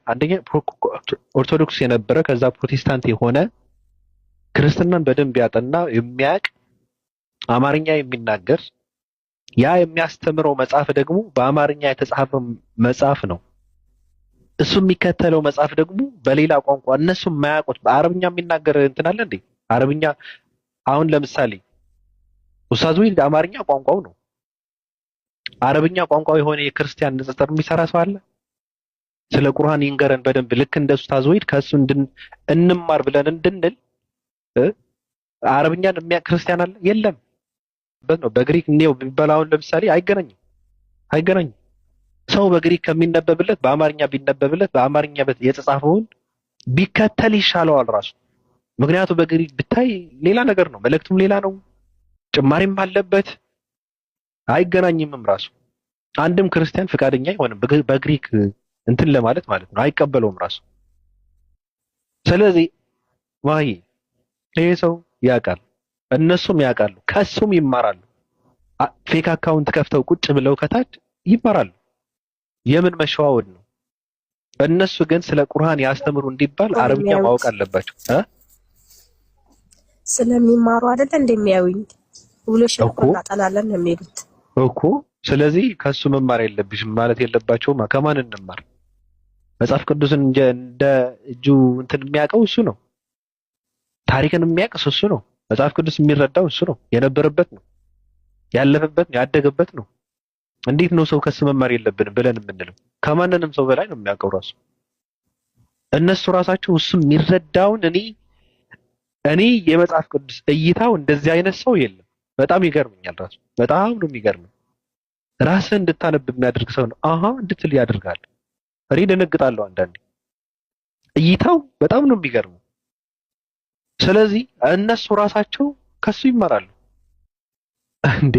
አንደኛ ኦርቶዶክስ የነበረ ከዛ ፕሮቴስታንት የሆነ ክርስትናን በደንብ ያጠና የሚያውቅ አማርኛ የሚናገር ያ የሚያስተምረው መጽሐፍ ደግሞ በአማርኛ የተጻፈ መጽሐፍ ነው። እሱ የሚከተለው መጽሐፍ ደግሞ በሌላ ቋንቋ እነሱ የማያውቁት በአረብኛ የሚናገር እንትን አለ እንዴ? አረብኛ አሁን ለምሳሌ ኡስታዝ ወይድ አማርኛ ቋንቋው ነው። አረብኛ ቋንቋው የሆነ የክርስቲያን ንጽጽር የሚሰራ ሰው አለ? ስለ ቁርአን ይንገረን በደንብ ልክ እንደ ኡስታዝ ወይድ ከሱ እንማር ብለን እንድንል አረብኛን የሚያውቅ ክርስቲያን አለ? የለም። ነው በግሪክ ነው ቢባላውን ለምሳሌ አይገናኝም። ሰው በግሪክ ከሚነበብለት በአማርኛ ቢነበብለት በአማርኛ የተጻፈውን ቢከተል ይሻለዋል ራሱ። ምክንያቱም በግሪክ ብታይ ሌላ ነገር ነው፣ መልእክቱም ሌላ ነው፣ ጭማሪም አለበት። አይገናኝምም ራሱ። አንድም ክርስቲያን ፈቃደኛ አይሆንም በግሪክ እንትን ለማለት ማለት ነው፣ አይቀበለውም ራሱ። ስለዚህ ዋይ ይሄ ሰው ያውቃል፣ እነሱም ያውቃሉ፣ ከሱም ይማራሉ። ፌክ አካውንት ከፍተው ቁጭ ብለው ከታች ይማራሉ። የምን መሸዋወድ ነው? እነሱ ግን ስለ ቁርአን ያስተምሩ እንዲባል አረብኛ ማወቅ አለባቸው። ስለሚማሩ አይደል እንደሚያዩኝ ብሎ ሸቆና ጠላለን ነው የሚሉት እኮ። ስለዚህ ከሱ መማር የለብሽም ማለት የለባቸውም። ከማን እንማር? መጽሐፍ ቅዱስን እንደ እጁ እንትን የሚያውቀው እሱ ነው። ታሪክን የሚያውቅ እሱ ነው። መጽሐፍ ቅዱስ የሚረዳው እሱ ነው። የነበረበት ነው፣ ያለፈበት ነው፣ ያደገበት ነው። እንዴት ነው ሰው ከሱ መማር የለብንም ብለን የምንለው? ከማንንም ሰው በላይ ነው የሚያውቀው ራሱ። እነሱ ራሳቸው እሱ የሚረዳውን እኔ የመጽሐፍ ቅዱስ እይታው እንደዚህ አይነት ሰው የለም። በጣም ይገርመኛል ራሱ። በጣም ነው የሚገርመው። ራስህን እንድታነብ የሚያደርግ ሰው ነው እንድትል ያደርጋል። እኔ ደነግጣለሁ አንዳንዴ። እይታው በጣም ነው የሚገርመው። ስለዚህ እነሱ ራሳቸው ከሱ ይማራሉ እንዴ።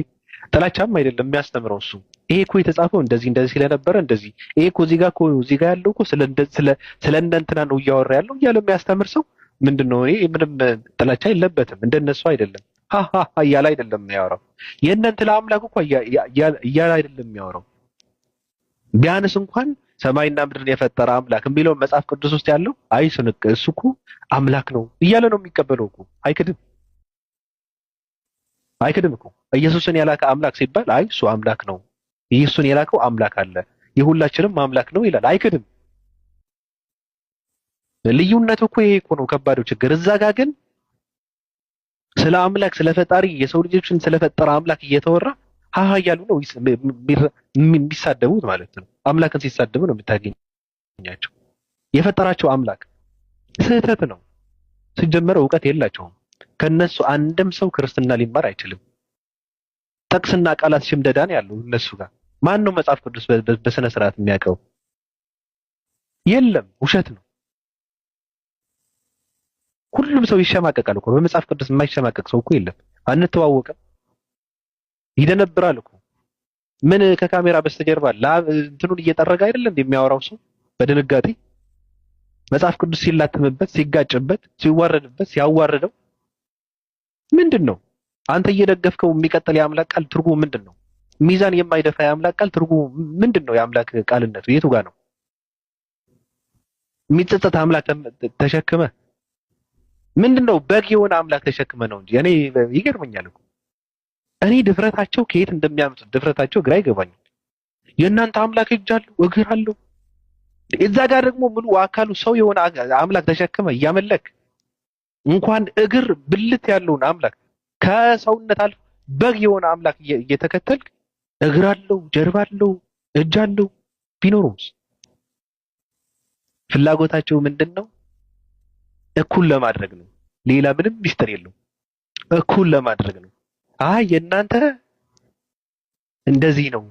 ጥላቻም አይደለም የሚያስተምረው እሱ። ይሄ እኮ የተጻፈው እንደዚህ ስለነበረ እንደዚህ፣ ይሄ እኮ እዚህ ጋር ያለው እኮ ስለ እንትና ነው እያወራ ያለው እያለ የሚያስተምር ሰው ምንድነው? ይሄ ምንም ጥላቻ የለበትም። እንደነሱ አይደለም እያለ አይደለም የሚያወራው። የእናንተ ለአምላክ እኮ እያለ አይደለም የሚያወራው። ቢያንስ እንኳን ሰማይና ምድርን የፈጠረ አምላክ የሚለው መጽሐፍ ቅዱስ ውስጥ ያለው እሱ እኮ አምላክ ነው እያለ ነው የሚቀበለው እኮ። አይክድም እኮ። ኢየሱስን የላከ አምላክ ሲባል እሱ አምላክ ነው፣ ኢየሱስን የላከው አምላክ አለ፣ የሁላችንም አምላክ ነው ይላል። አይክድም። ልዩነቱ እኮ ይሄ እኮ ነው ከባዱ ችግር። እዛ ጋር ግን ስለ አምላክ ስለ ፈጣሪ የሰው ልጆችን ስለፈጠረ አምላክ እየተወራ እያሉ ነው የሚሳደቡት ማለት ነው። አምላክን ሲሳደቡ ነው የምታገኛቸው። የፈጠራቸው አምላክ ስህተት ነው። ሲጀመር እውቀት የላቸውም። ከነሱ አንድም ሰው ክርስትና ሊማር አይችልም። ጥቅስና ቃላት ሽምደዳን ያለው እነሱ ጋር። ማን ነው መጽሐፍ ቅዱስ በስነ ስርዓት የሚያውቀው? የለም። ውሸት ነው። ሁሉም ሰው ይሸማቀቃል እኮ። በመጽሐፍ ቅዱስ የማይሸማቀቅ ሰው እኮ የለም። አንተዋወቅም። ይደነብራል እኮ። ምን ከካሜራ በስተጀርባ እንትኑን እየጠረገ አይደለም እንደሚያወራው ሰው በድንጋጤ መጽሐፍ ቅዱስ ሲላተምበት፣ ሲጋጭበት፣ ሲዋረድበት፣ ሲያዋርደው ምንድነው? አንተ እየደገፍከው የሚቀጥል የአምላክ ቃል ትርጉሙ ምንድነው? ሚዛን የማይደፋ የአምላክ ቃል ትርጉሙ ምንድነው? የአምላክ ቃልነቱ የቱ ጋር ነው? የሚጸጸት አምላክ ተሸክመ ምንድነው? በግ የሆነ አምላክ ተሸክመ ነው እንጂ እኔ ይገርመኛል እኮ። እኔ ድፍረታቸው ከየት እንደሚያመጡት ድፍረታቸው ግራ ይገባኛል። የእናንተ አምላክ እጅ አለው እግር አለው፣ እዛ ጋር ደግሞ ሙሉ አካሉ ሰው የሆነ አምላክ ተሸክመ እያመለክ እንኳን እግር ብልት ያለውን አምላክ ከሰውነት አልፎ በግ የሆነ አምላክ እየተከተልክ እግር አለው ጀርባ አለው እጅ አለው ቢኖሩስ ፍላጎታቸው ምንድነው? እኩል ለማድረግ ነው። ሌላ ምንም ሚስጥር የለውም። እኩል ለማድረግ ነው። የእናንተ እንደዚህ ነው፣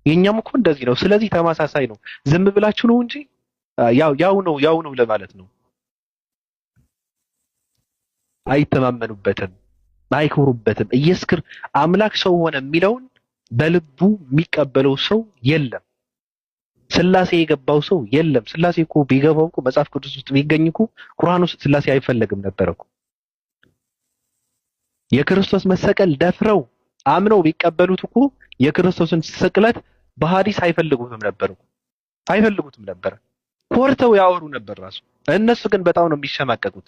የኛም እኮ እንደዚህ ነው። ስለዚህ ተመሳሳይ ነው። ዝም ብላችሁ ነው እንጂ ያው ነው ለማለት ነው። አይተማመኑበትም፣ አይኮሩበትም። ኢየሱስ አምላክ ሰው ሆነ የሚለውን በልቡ የሚቀበለው ሰው የለም። ስላሴ የገባው ሰው የለም። ስላሴ እኮ ቢገባው እኮ መጽሐፍ ቅዱስ ውስጥ ቢገኝ እኮ ቁርአን ውስጥ ስላሴ አይፈለግም ነበር እኮ። የክርስቶስ መሰቀል ደፍረው አምነው ቢቀበሉት እኮ የክርስቶስን ስቅለት በሐዲስ አይፈልጉትም ነበር። ኮርተው ያወሩ ነበር ራሱ። እነሱ ግን በጣም ነው የሚሸማቀቁት።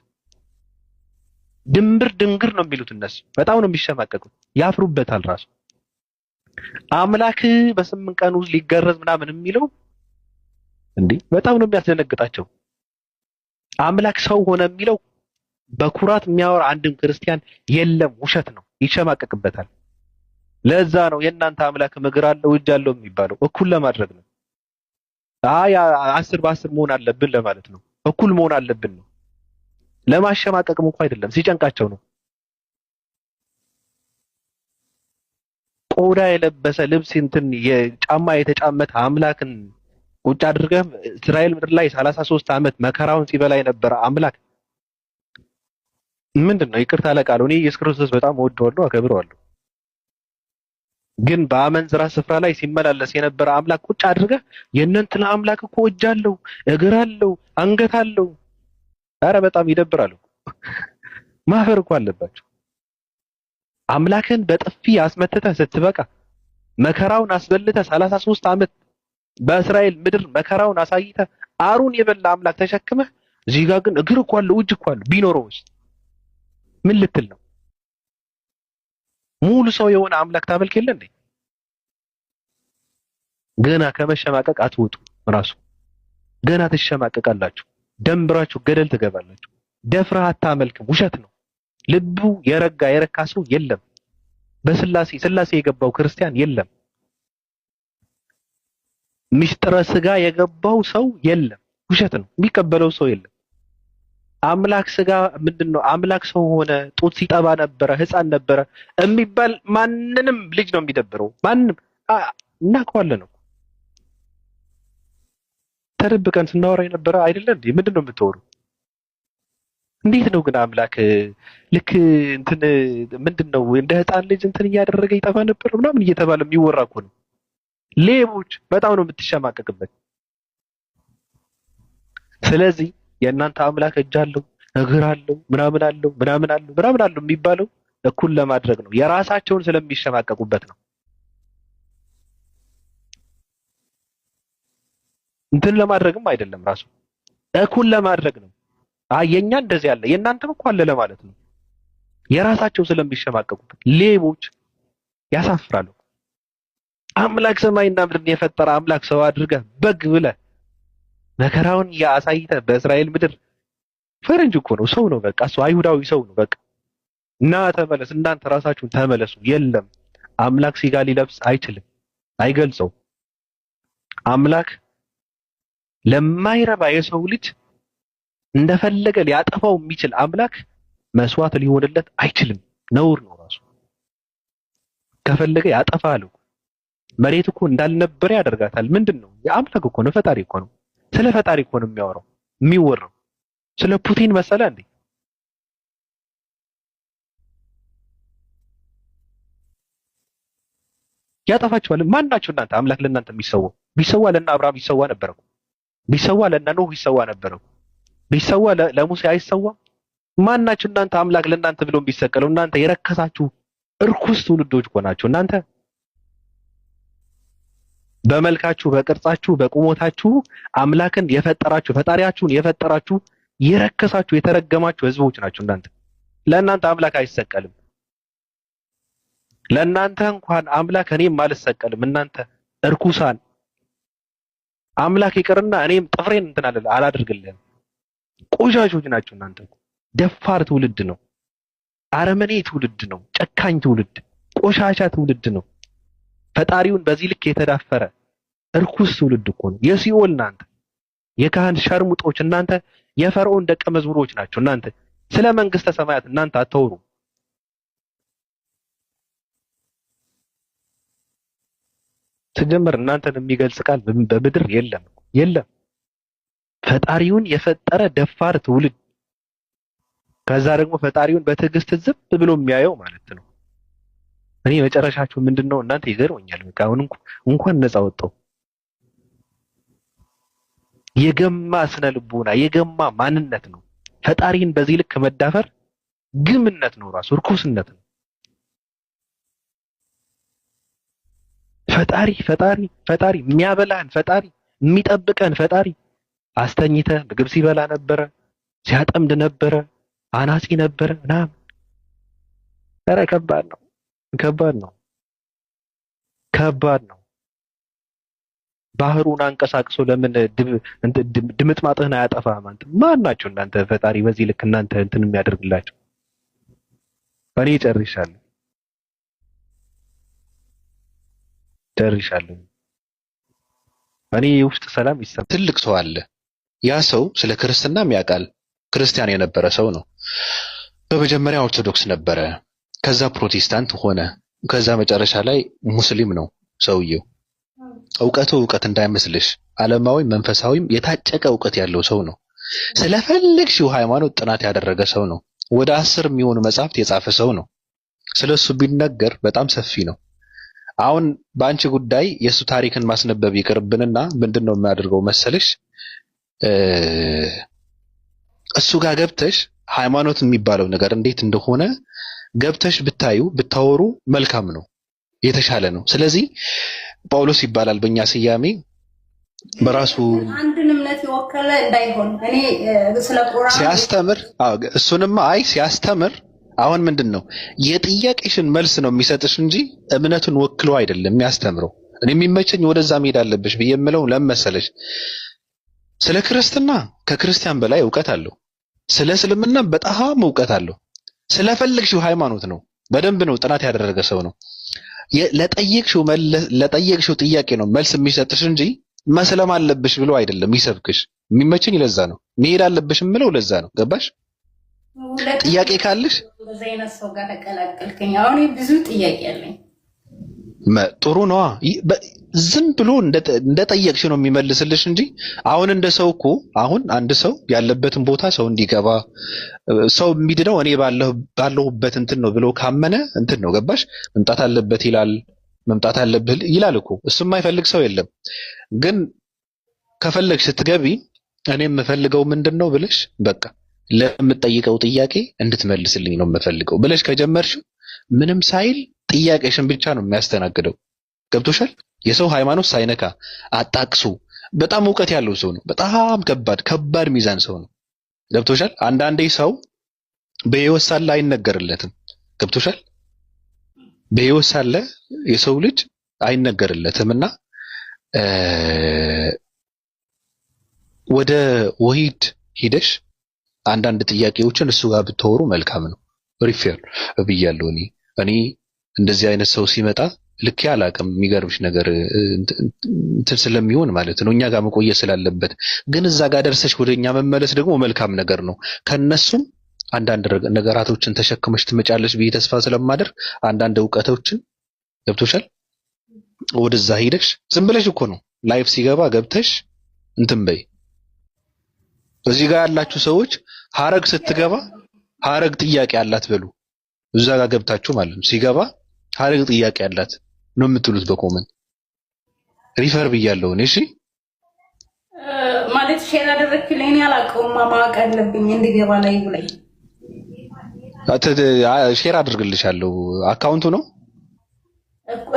ድንብር ድንግር ነው የሚሉት እነሱ። በጣም ነው የሚሸማቀቁት፣ ያፍሩበታል ራሱ። አምላክ በ8 ቀን ውስጥ ሊገረዝ ምናምን የሚለው እንዴ በጣም ነው የሚያስደነግጣቸው። አምላክ ሰው ሆነ የሚለው በኩራት የሚያወራ አንድም ክርስቲያን የለም፣ ውሸት ነው፣ ይሸማቀቅበታል። ለዛ ነው የእናንተ አምላክ እግር አለው እጅ አለው የሚባለው፣ እኩል ለማድረግ ነው። አይ 10 በ10 መሆን አለብን ለማለት ነው፣ እኩል መሆን አለብን ነው። ለማሸማቀቅም እንኳን አይደለም፣ ሲጨንቃቸው ነው። ቆዳ የለበሰ ልብስ እንትን የጫማ የተጫመተ አምላክን ቁጭ አድርገህ እስራኤል ምድር ላይ 33 ዓመት መከራውን ሲበላ የነበረ አምላክ ምንድነው? ይቅርታ ለቃሉ እኔ ኢየሱስ ክርስቶስ በጣም እወደዋለሁ፣ አከብረዋለሁ። ግን በአመንዝራ ስፍራ ላይ ሲመላለስ የነበረ አምላክ ቁጭ አድርገህ የእነንትና አምላክ እኮ እጅ አለው እግር አለው አንገት አለው። ኧረ በጣም ይደብራል እኮ። ማፈር እኮ አለባቸው። አምላክን በጥፊ አስመትተህ ስትበቃ መከራውን አስበልተህ 33 ዓመት በእስራኤል ምድር መከራውን አሳይተህ አሩን የበላ አምላክ ተሸክመህ እዚህ ጋር ግን እግር እኮ አለው እጅ እኮ አለው ቢኖረውስ ምን ልትል ነው? ሙሉ ሰው የሆነ አምላክ ታመልክ የለ እንዴ? ገና ከመሸማቀቅ አትወጡ። ራሱ ገና ትሸማቀቃላችሁ፣ ደንብራችሁ ገደል ትገባላችሁ። ደፍረህ አታመልክም፣ ውሸት ነው። ልቡ የረካ ሰው የለም። ስላሴ የገባው ክርስቲያን የለም። ምስጢረ ስጋ የገባው ሰው የለም፣ ውሸት ነው። የሚቀበለው ሰው የለም። አምላክ ስጋ ምንድነው? አምላክ ሰው ሆነ፣ ጡት ሲጠባ ነበረ፣ ሕፃን ነበረ የሚባል ማንንም ልጅ ነው የሚደብረው። ማንንም እናውቀዋለን ነው። ተደብቀን ስናወራ የነበረ አይደለ እንዴ? ምንድነው የምትወሩ? እንዴት ነው ግን አምላክ ልክ እንትን ምንድነው እንደ ሕፃን ልጅ እንትን እያደረገ ይጠፋ ነበር ምናምን እየተባለ የሚወራ እኮ ነው። ሌቦች፣ በጣም ነው የምትሸማቀቅበት። ስለዚህ የእናንተ አምላክ እጅ አለው እግር አለው ምናምን አለው የሚባለው እኩል ለማድረግ ነው። የራሳቸውን ስለሚሸማቀቁበት ነው። እንትን ለማድረግም አይደለም፣ ራሱ እኩል ለማድረግ ነው። የኛ እንደዚህ ያለ የእናንተም እኮ አለ ለማለት ነው። የራሳቸው ስለሚሸማቀቁበት ሌቦች፣ ያሳፍራሉ። አምላክ ሰማይና ምድርን የፈጠረ አምላክ ሰው አድርገህ በግ ብለህ መከራውን ያሳይተህ በእስራኤል ምድር ፈረንጅ እኮ ነው፣ ሰው ነው፣ በቃ እሱ አይሁዳዊ ሰው ነው። በቃ እና ተመለስ፣ እናንተ ራሳችሁን ተመለሱ። የለም አምላክ ስጋ ሊለብስ አይችልም፣ አይገልጸው። አምላክ ለማይረባ የሰው ልጅ እንደፈለገ ሊያጠፋው የሚችል አምላክ መስዋዕት ሊሆንለት አይችልም። ነውር ነው። ራሱ ከፈለገ ያጠፋል። መሬት እኮ እንዳልነበረ ያደርጋታል። ምንድነው? የአምላክ እኮ ነው፣ ፈጣሪ እኮ ነው። ስለ ፈጣሪ እኮ ነው የሚወራው። ስለ ፑቲን መሰለ እንዴ? ያጠፋቸዋል። ማን ናቸው እናንተ? አምላክ ለእናንተ የሚሰዋው? ቢሰዋ ለእነ አብርሃም ይሰዋ ነበር እኮ። ቢሰዋ ለእነ ኖህ ይሰዋ ነበር እኮ። ቢሰዋ ለሙሴ አይሰዋም? ማን ናችሁ እናንተ? አምላክ ለእናንተ ብሎ ቢሰቀለው? እናንተ የረከሳችሁ እርኩስ ትውልዶች እኮ ናችሁ እናንተ። በመልካችሁ በቅርጻችሁ በቁሞታችሁ አምላክን የፈጠራችሁ ፈጣሪያችሁን የፈጠራችሁ የረከሳችሁ የተረገማችሁ ህዝቦች ናችሁ እናንተ። ለእናንተ አምላክ አይሰቀልም። ለእናንተ እንኳን አምላክ እኔም አልሰቀልም። እናንተ እርኩሳን፣ አምላክ ይቅርና እኔም ጥፍሬን እንትን አላደርግልህም። ቆሻሾች ናችሁ እናንተ። ደፋር ትውልድ ነው። አረመኔ ትውልድ ነው። ጨካኝ ትውልድ፣ ቆሻሻ ትውልድ ነው። ፈጣሪውን በዚህ ልክ የተዳፈረ እርኩስ ትውልድ እኮ ነው። የሲኦል እናንተ የካህን ሸርሙጦች እናንተ የፈርዖን ደቀ መዝሙሮች ናቸው እናንተ። ስለ መንግስተ ሰማያት እናንተ አታወሩ። ሲጀመር እናንተን የሚገልጽ ቃል በምድር የለም። ፈጣሪውን የፈጠረ ደፋር ትውልድ፣ ከዛ ደግሞ ፈጣሪውን በትዕግስት ዝም ብሎ የሚያየው ማለት ነው። እኔ መጨረሻችሁ ምንድነው እናንተ? ይገርመኛል። በቃ አሁን እንኳን ነፃ ወጣው። የገማ ስነ ልቦና የገማ ማንነት ነው። ፈጣሪን በዚህ ልክ መዳፈር ግምነት ነው፣ ራሱ ርኩስነት ነው። ፈጣሪ የሚያበላህን ፈጣሪ የሚጠብቀን ፈጣሪ አስተኝተህ ምግብ ሲበላ ነበረ፣ ሲያጠምድ ነበረ፣ አናጺ ነበረ ምናምን። ኧረ ከባድ ነው፣ ከባድ ነው፣ ከባድ ነው። ባህሩን አንቀሳቅሶ ለምን ድምጥማጥህን አያጠፋህም? አንተ ማን ናችሁ እናንተ? ፈጣሪ በዚህ ልክ እናንተ እንትን የሚያደርግላችሁ? እኔ ጨርሻለሁ። እኔ ውስጥ ሰላም ይሰማል። ትልቅ ሰው አለ። ያ ሰው ስለ ክርስትናም ያውቃል። ክርስቲያን የነበረ ሰው ነው። በመጀመሪያ ኦርቶዶክስ ነበረ፣ ከዛ ፕሮቴስታንት ሆነ፣ ከዛ መጨረሻ ላይ ሙስሊም ነው ሰውየው። እውቀቱ እውቀት እንዳይመስልሽ፣ ዓለማዊ መንፈሳዊም የታጨቀ እውቀት ያለው ሰው ነው። ስለፈለግሽው ሃይማኖት ጥናት ያደረገ ሰው ነው። ወደ 10 የሚሆኑ መጽሐፍት የጻፈ ሰው ነው። ስለሱ ቢነገር በጣም ሰፊ ነው። አሁን በአንቺ ጉዳይ የሱ ታሪክን ማስነበብ ይቅርብንና ምንድነው የሚያደርገው መሰልሽ? እሱ ጋር ገብተሽ ሃይማኖት የሚባለው ነገር እንዴት እንደሆነ ገብተሽ ብታዩ ብታወሩ መልካም ነው፣ የተሻለ ነው። ስለዚህ ጳውሎስ ይባላል በእኛ ስያሜ። በራሱ አንድን እምነት የወከለ እንዳይሆን እኔ ስለ ቁርአን ሲያስተምር እሱንማ ሲያስተምር አሁን ምንድነው የጥያቄሽን መልስ ነው የሚሰጥሽ እንጂ እምነቱን ወክሎ አይደለም የሚያስተምረው። እኔ የሚመቸኝ ወደዛ መሄድ አለብሽ ብዬ የምለው ለመሰለሽ፣ ስለ ክርስትና ከክርስቲያን በላይ ዕውቀት አለው። ስለ እስልምና በጣም ዕውቀት አለው። ስለፈለግሽው ሃይማኖት ነው በደንብ ነው ጥናት ያደረገ ሰው ነው። ለጠየቅሽው ጥያቄ ነው መልስ የሚሰጥሽ እንጂ መስለም አለብሽ ብሎ አይደለም የሚሰብክሽ። የሚመቸኝ ለዛ ነው። መሄድ አለብሽ የምለው ለዛ ነው። ገባሽ? ጥያቄ ካለሽ በዚህ አይነት ሰው ጋር ተቀላቀልከኝ። አሁን ብዙ ጥያቄ አለኝ። ጥሩ ነዋ። ዝም ብሎ እንደጠየቅሽ ነው የሚመልስልሽ እንጂ አሁን እንደ ሰው እኮ አሁን አንድ ሰው ያለበትን ቦታ ሰው እንዲገባ ሰው የሚድነው እኔ ባለሁበት እንትን ነው ብሎ ካመነ እንትን ነው። ገባሽ? መምጣት አለበት ይላል፣ መምጣት አለብህ ይላል እኮ። እሱም የማይፈልግ ሰው የለም። ግን ከፈለግሽ ስትገቢ እኔ የምፈልገው ምንድን ነው ብለሽ በቃ ለምትጠይቀው ጥያቄ እንድትመልስልኝ ነው የምፈልገው ብለሽ ከጀመርሽ ምንም ሳይል ጥያቄሽን ብቻ ነው የሚያስተናግደው። ገብቶሻል? የሰው ሃይማኖት ሳይነካ አጣቅሱ። በጣም ዕውቀት ያለው ሰው ነው። በጣም ከባድ ሚዛን ሰው ነው። ገብቶሻል? አንዳንዴ ሰው በሕይወት ሳለ አይነገርለትም። ገብቶሻል? በሕይወት ሳለ የሰው ልጅ አይነገርለትምና ወደ ወሂድ ሂደሽ አንዳንድ ጥያቄዎችን እሱ ጋር ብትወሩ መልካም ነው። ሪፌር ብያለሁ። እኔ እንደዚህ አይነት ሰው ሲመጣ ልክ ያላቅም የሚገርምሽ ነገር እንትን ስለሚሆን ማለት ነው እኛ ጋር መቆየት ስላለበት። ግን እዛ ጋር ደርሰሽ ወደኛ መመለስ ደግሞ መልካም ነገር ነው። ከነሱም አንዳንድ ነገራቶችን ተሸክመሽ ትመጫለሽ ብዬ ተስፋ ስለማደርግ አንዳንድ ዕውቀቶችን ገብቶሻል? ወደዛ ሄደሽ ዝም ብለሽ እኮ ነው ላይፍ ሲገባ ገብተሽ እንትን በይ። እዚህ ጋር ያላችሁ ሰዎች ሐረግ ስትገባ ሐረግ ጥያቄ አላት በሉ። እዛ ጋር ገብታችሁ ማለት ነው ሲገባ ሐረግ ጥያቄ አላት ነው የምትሉት በኮመንት ሪፈር ብያለሁ። እሺ ማለት ሼር አደረክልኝ። እኔ አላውቀውም፣ ማወቅ አለብኝ እንዲገባ ላይ ብለኝ ሼር አድርግልሻለሁ። አካውንቱ ነው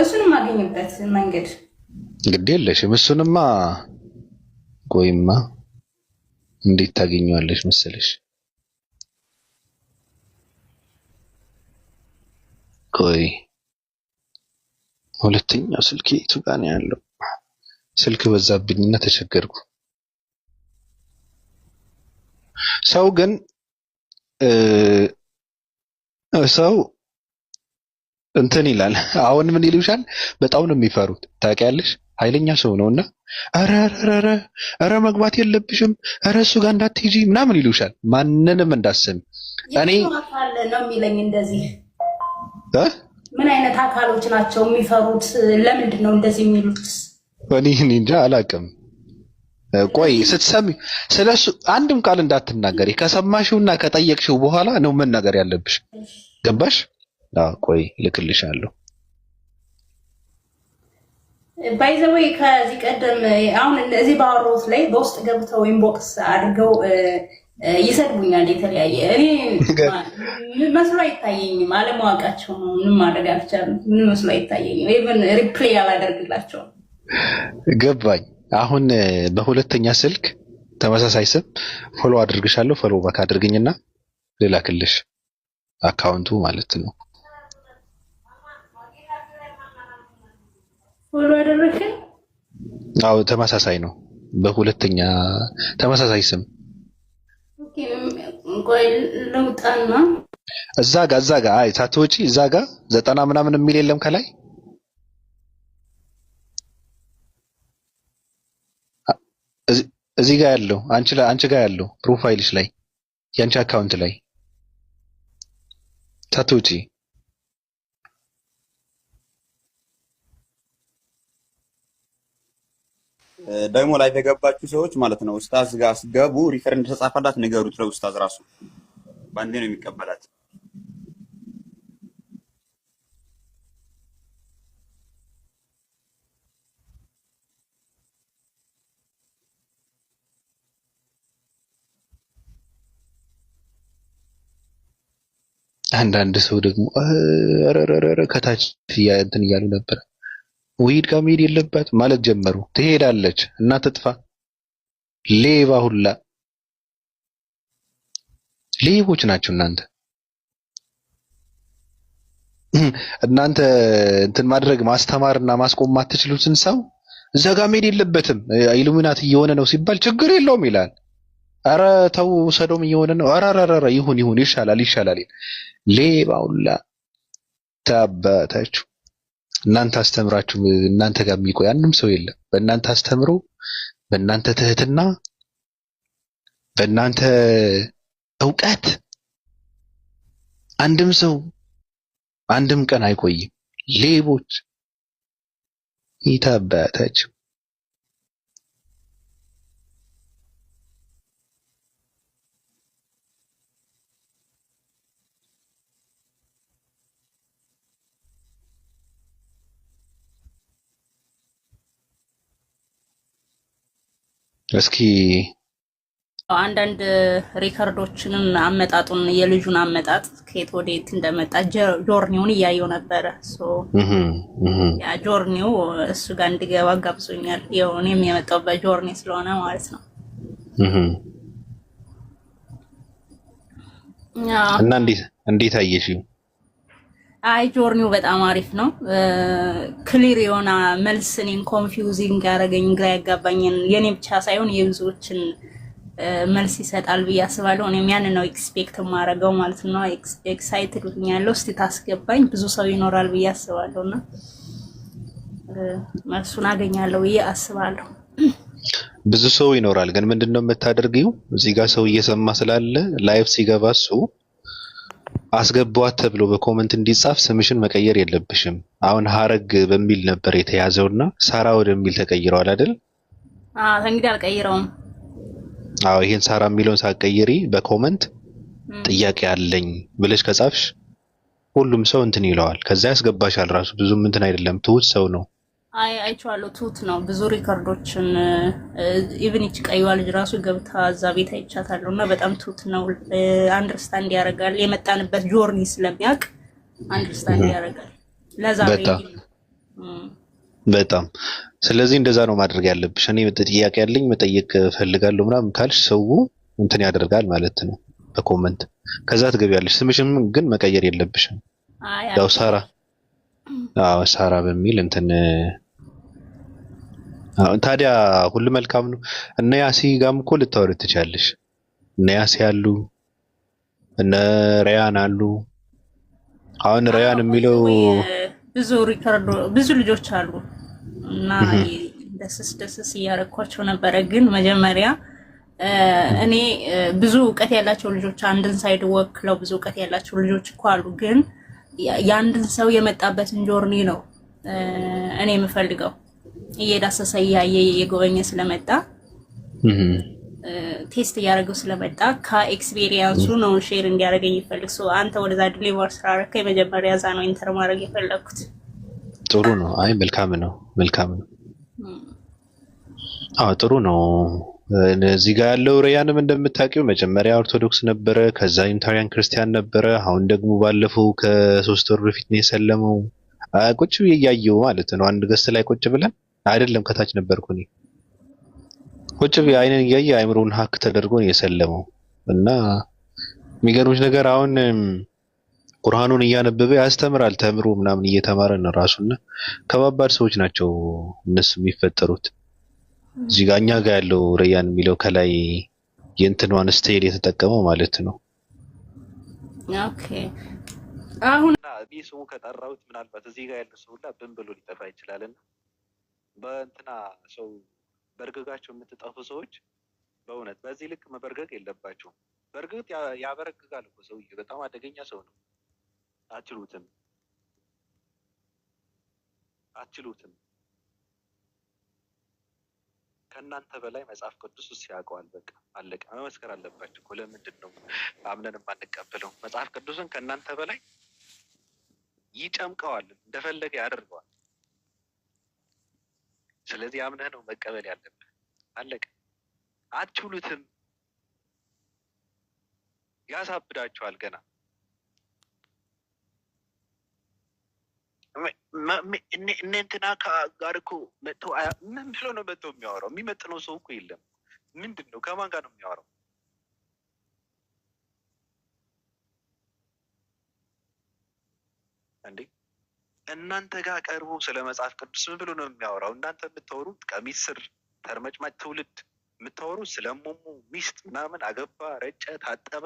እሱን ማገኝበት መንገድ እንግዲህ የለሽም። እሱንማ ቆይማ እንዴት ታገኘዋለሽ መሰለሽ? ቆይ ሁለተኛው ስልክ የቱ ጋር ነው ያለው? ስልክ በዛብኝና ተቸገርኩ። ሰው ግን ሰው እንትን ይላል። አሁን ምን ይሉሻል? በጣም ነው የሚፈሩት ታውቂያለሽ? ኃይለኛ ሰው ነውና ኧረ መግባት የለብሽም ኧረ እሱ ጋር እንዳትሄጂ ምናምን ይሉሻል። ማንንም እንዳሰሚ እኔ አካል ነው የሚለኝ እንደዚህ ምን አይነት አካሎች ናቸው የሚፈሩት? ለምንድን ነው እንደዚህ የሚሉት? እኔ እንጃ አላውቅም። ቆይ ስትሰሚ ስለሱ አንድም ቃል እንዳትናገሪ። ከሰማሽውና ከጠየቅሽው በኋላ ነው መናገር ያለብሽ። ገባሽ? ቆይ ልክልሻለሁ። ባይዘዌይ ከዚህ ቀደም አሁን እዚህ ባወራሁት ላይ በውስጥ ገብተው ኢንቦክስ አድርገው ይሰድቡኛል። የተለያየ እኔ መስሎ አይታየኝም። አለማወቃቸው ነው። ምንም ማድረግ አልቻልም። ምን መስሎ አይታየኝም። ኢቭን ሪፕሌይ አላደርግላቸውም። ገባኝ። አሁን በሁለተኛ ስልክ ተመሳሳይ ስም ፎሎ አድርግሻለሁ። ፎሎ ባክ አድርግኝና ልላክልሽ አካውንቱ ማለት ነው። ፎሎ አደረግሽ? አዎ ተመሳሳይ ነው። በሁለተኛ ተመሳሳይ ስም ኦኬ። ቆይ ልውጣና እዛ ጋ አይ ሳትወጪ እዛ ጋ 90 ምናምን የሚል የለም ከላይ እዚህ ጋር ያለው አንቺ ጋር ያለው ፕሮፋይልሽ ላይ ያንቺ አካውንት ላይ ሳትወጪ ደግሞ ላይ የገባችሁ ሰዎች ማለት ነው ኡስታዝ ጋር ሲገቡ ሪፈር እንደተጻፈላት ንገሩት ለኡስታዝ ራሱ ባንዴ ነው የሚቀበላት። አንዳንድ ሰው ደግሞ ረረረረ ከታች እንትን እያሉ ነበር። ወይድ ጋር መሄድ የለባት ማለት ጀመሩ። ትሄዳለች እና ትጥፋ። ሌባ ሁላ ሌቦች ናቸው እናንተ። እናንተ እንትን ማድረግ ማስተማርና ማስቆም ማትችሉትን ሰው እዛ ጋር መሄድ የለበትም ኢሉሚናት እየሆነ ነው ሲባል ችግር የለውም ይላል። አረ ተው ሰዶም እየሆነ ነው። አራራራ ይሁን ይሻላል። ሌባ ሁላ ታባታችሁ። እናንተ አስተምራችሁ እናንተ ጋር የሚቆይ አንድም ሰው የለም። በእናንተ አስተምሮ፣ በእናንተ ትህትና፣ በእናንተ ዕውቀት አንድም ሰው አንድም ቀን አይቆይም። ሌቦች ይታባታችሁ። እስኪ አንዳንድ ሪከርዶችንን አመጣጡን የልጁን አመጣጥ ከየት ወዴት እንደመጣ ጆርኒውን እያየው ነበረ። ያ ጆርኒው እሱ ጋር እንድገባ ጋብዞኛል። ያው እኔም የመጣሁበት ጆርኒ ስለሆነ ማለት ነው። እና እንዴት አየሽው? አይ ጆርኒው በጣም አሪፍ ነው። ክሊር የሆነ መልስ እኔን ኮንፊውዚንግ ያደረገኝ ግራ ያጋባኝን የኔ ብቻ ሳይሆን የብዙዎችን መልስ ይሰጣል ብዬ አስባለሁ። እኔም ያንን ነው ኤክስፔክት የማደርገው ማለት ነው። ኤክሳይትድ ሆኛለሁ። እስቲ ታስገባኝ ብዙ ሰው ይኖራል ብዬ አስባለሁና መልሱን አገኛለሁ ብዬ አስባለሁ። ብዙ ሰው ይኖራል፣ ግን ምንድነው የምታደርጊው? እዚህ ጋር ሰው እየሰማ ስላለ ላይቭ ሲገባ እሱ አስገቧት ተብሎ በኮመንት እንዲጻፍ ስምሽን መቀየር የለብሽም። አሁን ሀረግ በሚል ነበር የተያዘውና ሳራ ወደሚል ተቀይረዋል አይደል? እንግዲህ አልቀይረውም። አዎ ይሄን ሳራ የሚለውን ሳትቀይሪ በኮመንት ጥያቄ አለኝ ብለሽ ከጻፍሽ ሁሉም ሰው እንትን ይለዋል። ከዛ ያስገባሻል። ራሱ ብዙም እንትን አይደለም፣ ትሁት ሰው ነው። አይቼዋለሁ። ትሁት ነው። ብዙ ሪከርዶችን ኢቭን እቺ ቀይዋ ልጅ ራሱ ገብታ እዛ ቤት አይቻታለሁ እና በጣም ትሁት ነው። አንደርስታንድ ያደርጋል። የመጣንበት ጆርኒ ስለሚያውቅ አንደርስታንድ ያደርጋል። ለዛ በጣም ስለዚህ እንደዛ ነው ማድረግ ያለብሽ። እኔ ጥያቄ ያለኝ መጠየቅ ፈልጋለሁ ምናምን ካልሽ ሰው እንትን ያደርጋል ማለት ነው በኮመንት። ከዛ ትገቢያለሽ። ስምሽም ግን መቀየር የለብሽም። ያው ሳራ በሚል እንትን ታዲያ ሁሉ መልካም ነው። እነ ያሲ ጋም እኮ ልታወሪ ትችያለሽ። እነ ያሲ አሉ፣ እነ ሪያን አሉ። አሁን ሪያን የሚለው ብዙ ሪከርዶ ብዙ ልጆች አሉ እና ደስስ እያረኳቸው ነበረ። ግን መጀመሪያ እኔ ብዙ እውቀት ያላቸው ልጆች አንድን ሳይድ ወክለው ብዙ እውቀት ያላቸው ልጆች እኮ አሉ። ግን የአንድን ሰው የመጣበትን ጆርኒ ነው እኔ የምፈልገው። እየዳሰሰ እያየ የጎበኘ ስለመጣ ቴስት እያደረገው ስለመጣ ከኤክስፔሪየንሱ ነው ሼር እንዲያደርገኝ ይፈልግ። አንተ ወደዛ ዲሊቨር ስላደረከ የመጀመሪያ ዛ ነው ኢንተር ማድረግ የፈለኩት። ጥሩ ነው። አይ መልካም ነው። አዎ ጥሩ ነው። እዚህ ጋር ያለው ሪያንም እንደምታውቂው መጀመሪያ ኦርቶዶክስ ነበረ፣ ከዛ ኢንተሪያን ክርስቲያን ነበረ። አሁን ደግሞ ባለፈው ከ3 ወር በፊት ነው የሰለመው። ቁጭ ብዬ እያየሁ ማለት ነው። አንድ ገስት ላይ ቁጭ ብለን አይደለም ከታች ነበርኩ እኔ ቁጭ ብዬ አይንን እያየ አይምሮን ሀክ ተደርጎ ነው የሰለመው። እና የሚገርምሽ ነገር አሁን ቁርአኑን እያነበበ ያስተምራል፣ ተምሮ ምናምን እየተማረ ነው ራሱና ከባባድ ሰዎች ናቸው እነሱ የሚፈጠሩት። እዚህ ጋር እኛ ጋር ያለው ረያን የሚለው ከላይ የእንትኗን ስታይል የተጠቀመው ማለት ነው። ኦኬ አሁን እኔ ስሙ ከጠራሁት ምናልባት እዚህ ጋር ያለው ሰው ሁላ ብን ብሎ ሊጠፋ ይችላልና በእንትና ሰው በርግጋቸው የምትጠፉ ሰዎች በእውነት በዚህ ልክ መበርገግ የለባቸውም። በእርግጥ ያበረግጋል እኮ ሰውዬ፣ በጣም አደገኛ ሰው ነው። አትችሉትም። ከእናንተ በላይ መጽሐፍ ቅዱስ ውስጥ ያውቀዋል። በቃ አለቀ። መመስከር አለባቸው እኮ። ለምንድን ነው አምነን የማንቀበለው? መጽሐፍ ቅዱስን ከእናንተ በላይ ይጨምቀዋል፣ እንደፈለገ ያደርገዋል። ስለዚህ አምነህ ነው መቀበል ያለብህ። አለቀ። አትችሉትም። ያሳብዳቸዋል ገና እነ እንትና ጋር እኮ መጥቶ ምን ብሎ ነው መጥቶ የሚያወራው? የሚመጥነው ሰው እኮ የለም። ምንድን ነው? ከማን ጋር ነው የሚያወራው እንዴ? እናንተ ጋር ቀርቦ ስለ መጽሐፍ ቅዱስ ምን ብሎ ነው የሚያወራው? እናንተ የምታወሩት ቀሚስ ስር ተርመጭማጭ ትውልድ የምታወሩት ስለ ሙሙ ሚስት ምናምን አገባ፣ ረጨ፣ ታጠበ፣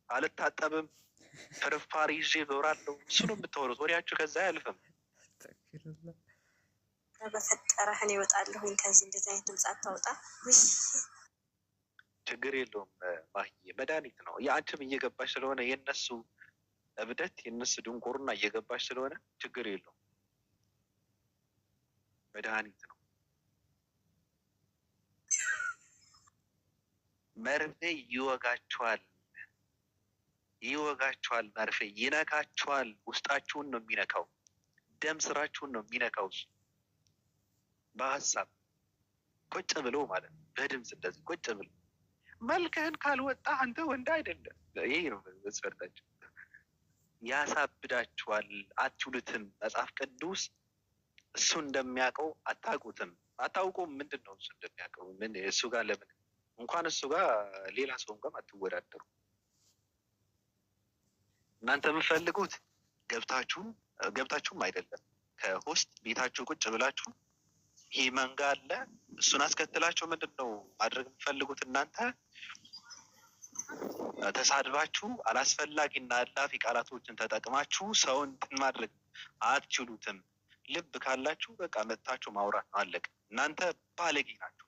አልታጠብም፣ ፍርፋሪ ይዤ ዞራለሁ። እሱ ነው የምታወሩት። ወዲያችሁ ከዛ አያልፍም። በፈጠረህን ይወጣለሁኝ ከዚህ እንደዚህ አይነት ድምፅ አታውጣ። ችግር የለውም ማሂዬ፣ መድኃኒት ነው። የአንቺም እየገባሽ ስለሆነ የነሱ እብደት የነሱ ድንቁርና እየገባሽ ስለሆነ ችግር የለውም፣ መድኃኒት ነው። መርፌ ይወጋችኋል፣ መርፌ ይነካችኋል። ውስጣችሁን ነው የሚነካው፣ ደም ስራችሁን ነው የሚነካው። በሀሳብ ቁጭ ብሎ ማለት ነው፣ በድምፅ እንደዚህ ቁጭ ብሎ መልክህን ካልወጣ አንተ ወንድ አይደለም። ይሄ ነው መስፈርታችሁ። ያሳብዳችኋል፣ አትችሉትም። መጽሐፍ ቅዱስ እሱ እንደሚያውቀው አታውቁትም፣ አታውቁም። ምንድን ነው እሱ እንደሚያውቀው? ምን እሱ ጋር ለምን እንኳን እሱ ጋር ሌላ ሰው ጋር አትወዳደሩ። እናንተ የምትፈልጉት ገብታችሁም አይደለም ከሆስት ቤታችሁ ቁጭ ብላችሁ ይሄ መንጋ አለ እሱን አስከትላችሁ ምንድን ነው ማድረግ የምትፈልጉት? እናንተ ተሳድባችሁ አላስፈላጊና አላፊ ቃላቶችን ተጠቅማችሁ ሰውን ማድረግ አትችሉትም። ልብ ካላችሁ በቃ መጥታችሁ ማውራት ነው፣ አለቀ። እናንተ ባለጌ ናችሁ።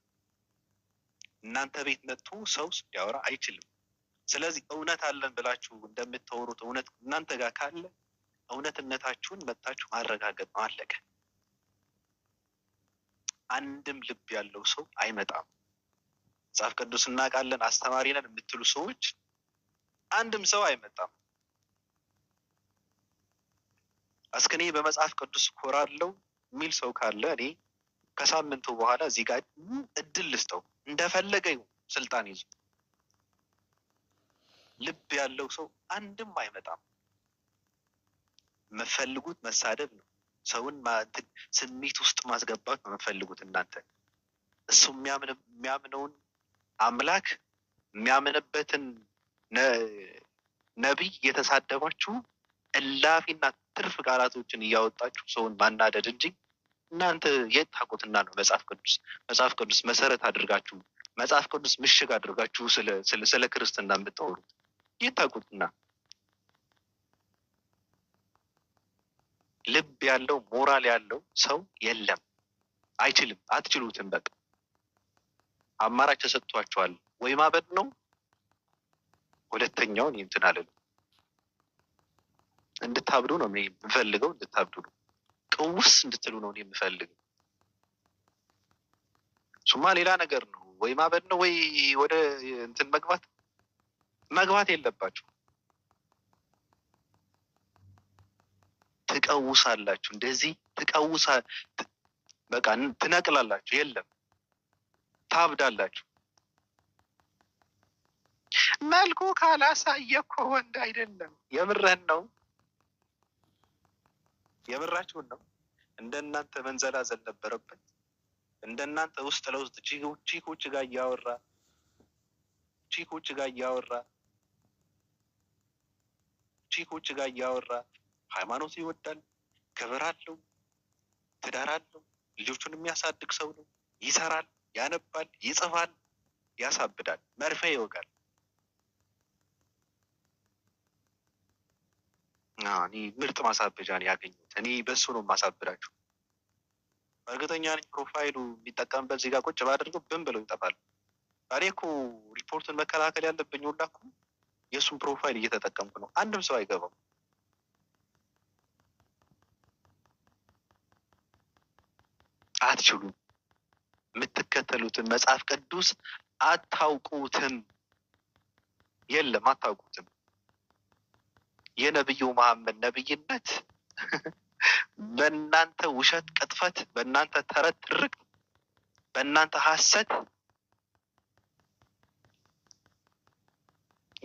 እናንተ ቤት መጥቶ ሰው ሊያወራ አይችልም። ስለዚህ እውነት አለን ብላችሁ እንደምታወሩት እውነት እናንተ ጋር ካለ እውነትነታችሁን መጥታችሁ ማረጋገጥ ነው፣ አለቀ። አንድም ልብ ያለው ሰው አይመጣም። መጽሐፍ ቅዱስ እናውቃለን አስተማሪ ነን የምትሉ ሰዎች አንድም ሰው አይመጣም። እስከኔ በመጽሐፍ ቅዱስ ኮራለው የሚል ሰው ካለ እኔ ከሳምንቱ በኋላ እዚህ ጋር እድል ልስጠው፣ እንደፈለገ ይሁን ስልጣን ይዞ። ልብ ያለው ሰው አንድም አይመጣም። መፈልጉት መሳደብ ነው፣ ሰውን ስሜት ውስጥ ማስገባት ነው የምፈልጉት እናንተ። እሱ የሚያምነውን አምላክ የሚያምንበትን ነቢይ እየተሳደባችሁ እላፊና ትርፍ ቃላቶችን እያወጣችሁ ሰውን ማናደድ እንጂ እናንተ የት ታውቁትና ነው መጽሐፍ ቅዱስ መሰረት አድርጋችሁ መጽሐፍ ቅዱስ ምሽግ አድርጋችሁ ስለ ክርስትና የምታወሩት? የት ታውቁትና? ልብ ያለው ሞራል ያለው ሰው የለም። አይችልም፣ አትችሉትም። በቃ አማራጭ ተሰጥቷቸዋል። ወይ ማበድ ነው፣ ሁለተኛውን እንትን አለሉ። እንድታብዱ ነው የምፈልገው፣ እንድታብዱ ነው፣ ቅውስ እንድትሉ ነው የምፈልገው። ሱማ ሌላ ነገር ነው። ወይ ማበድ ነው ወይ ወደ እንትን መግባት የለባችሁ። ትቀውሳላችሁ፣ እንደዚህ በቃ ትነቅላላችሁ። የለም ታብዳላችሁ። መልኩ ካላሳየ እኮ ወንድ አይደለም። የምርህን ነው? የምራችሁን ነው? እንደናንተ መንዘላዘል ነበረበት እንደናንተ ውስጥ ለውስጥ ቺኮች ጋር እያወራ ሃይማኖት ይወዳል፣ ክብር አለው፣ ትዳር አለው፣ ልጆቹን የሚያሳድግ ሰው ነው። ይሰራል፣ ያነባል፣ ይጽፋል፣ ያሳብዳል፣ መርፌ ይወጋል። እኔ ምርጥ ማሳበጃ ነው ያገኙት። እኔ በሱ ነው ማሳብዳችሁ። እርግጠኛ ነኝ ፕሮፋይሉ የሚጠቀምበት ዜጋ ቁጭ ባደርገው ብን ብለው ይጠፋል። እኔ እኮ ሪፖርትን መከላከል ያለብኝ ሁላ እኮ የእሱን ፕሮፋይል እየተጠቀምኩ ነው። አንድም ሰው አይገባም። አትችሉም። የምትከተሉትን መጽሐፍ ቅዱስ አታውቁትም። የለም አታውቁትም። የነብዩ መሐመድ ነብይነት በእናንተ ውሸት ቅጥፈት፣ በእናንተ ተረት ትርክት፣ በእናንተ ሐሰት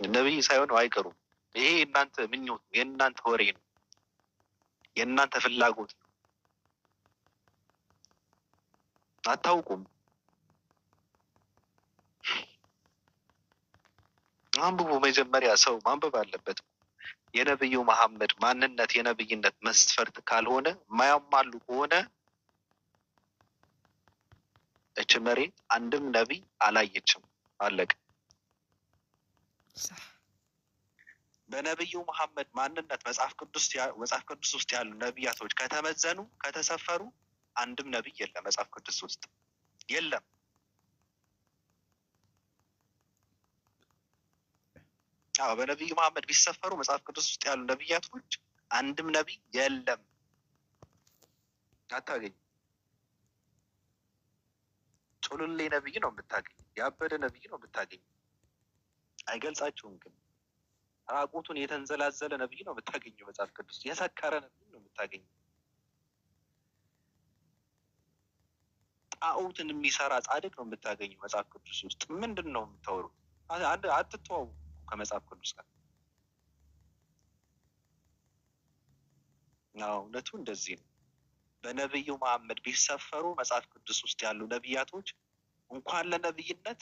ነብይ ሳይሆን አይቀሩም። ይሄ የእናንተ ምኞት፣ የእናንተ ወሬ ነው፣ የእናንተ ፍላጎት ነው። አታውቁም። አንብቡ። መጀመሪያ ሰው ማንበብ አለበት። የነብዩ መሐመድ ማንነት የነብይነት መስፈርት ካልሆነ ማያሟሉ ከሆነ እች መሬት አንድም ነቢይ አላየችም። አለቀ። በነብዩ መሐመድ ማንነት መጽሐፍ ቅዱስ ውስጥ ያሉ ነቢያቶች ከተመዘኑ ከተሰፈሩ አንድም ነቢይ የለም። መጽሐፍ ቅዱስ ውስጥ የለም። በነብዩ መሐመድ ቢሰፈሩ መጽሐፍ ቅዱስ ውስጥ ያሉ ነቢያቶች አንድም ነቢይ የለም። አታገኝ። ጮልሌ ነቢይ ነው የምታገኝ። ያበደ ነቢይ ነው የምታገኝ። አይገልጻችሁም። ግን ራቁቱን የተንዘላዘለ ነቢይ ነው የምታገኘው። መጽሐፍ ቅዱስ የሰከረ ነቢይ ነው የምታገኘው። ጣዖትን የሚሰራ ጻድቅ ነው የምታገኘው መጽሐፍ ቅዱስ ውስጥ። ምንድን ነው የምታወሩ? አትተዋው ከመጽሐፍ ቅዱስ ጋር። እውነቱ እንደዚህ ነው። በነብዩ መሐመድ ቢሰፈሩ መጽሐፍ ቅዱስ ውስጥ ያሉ ነቢያቶች እንኳን ለነብይነት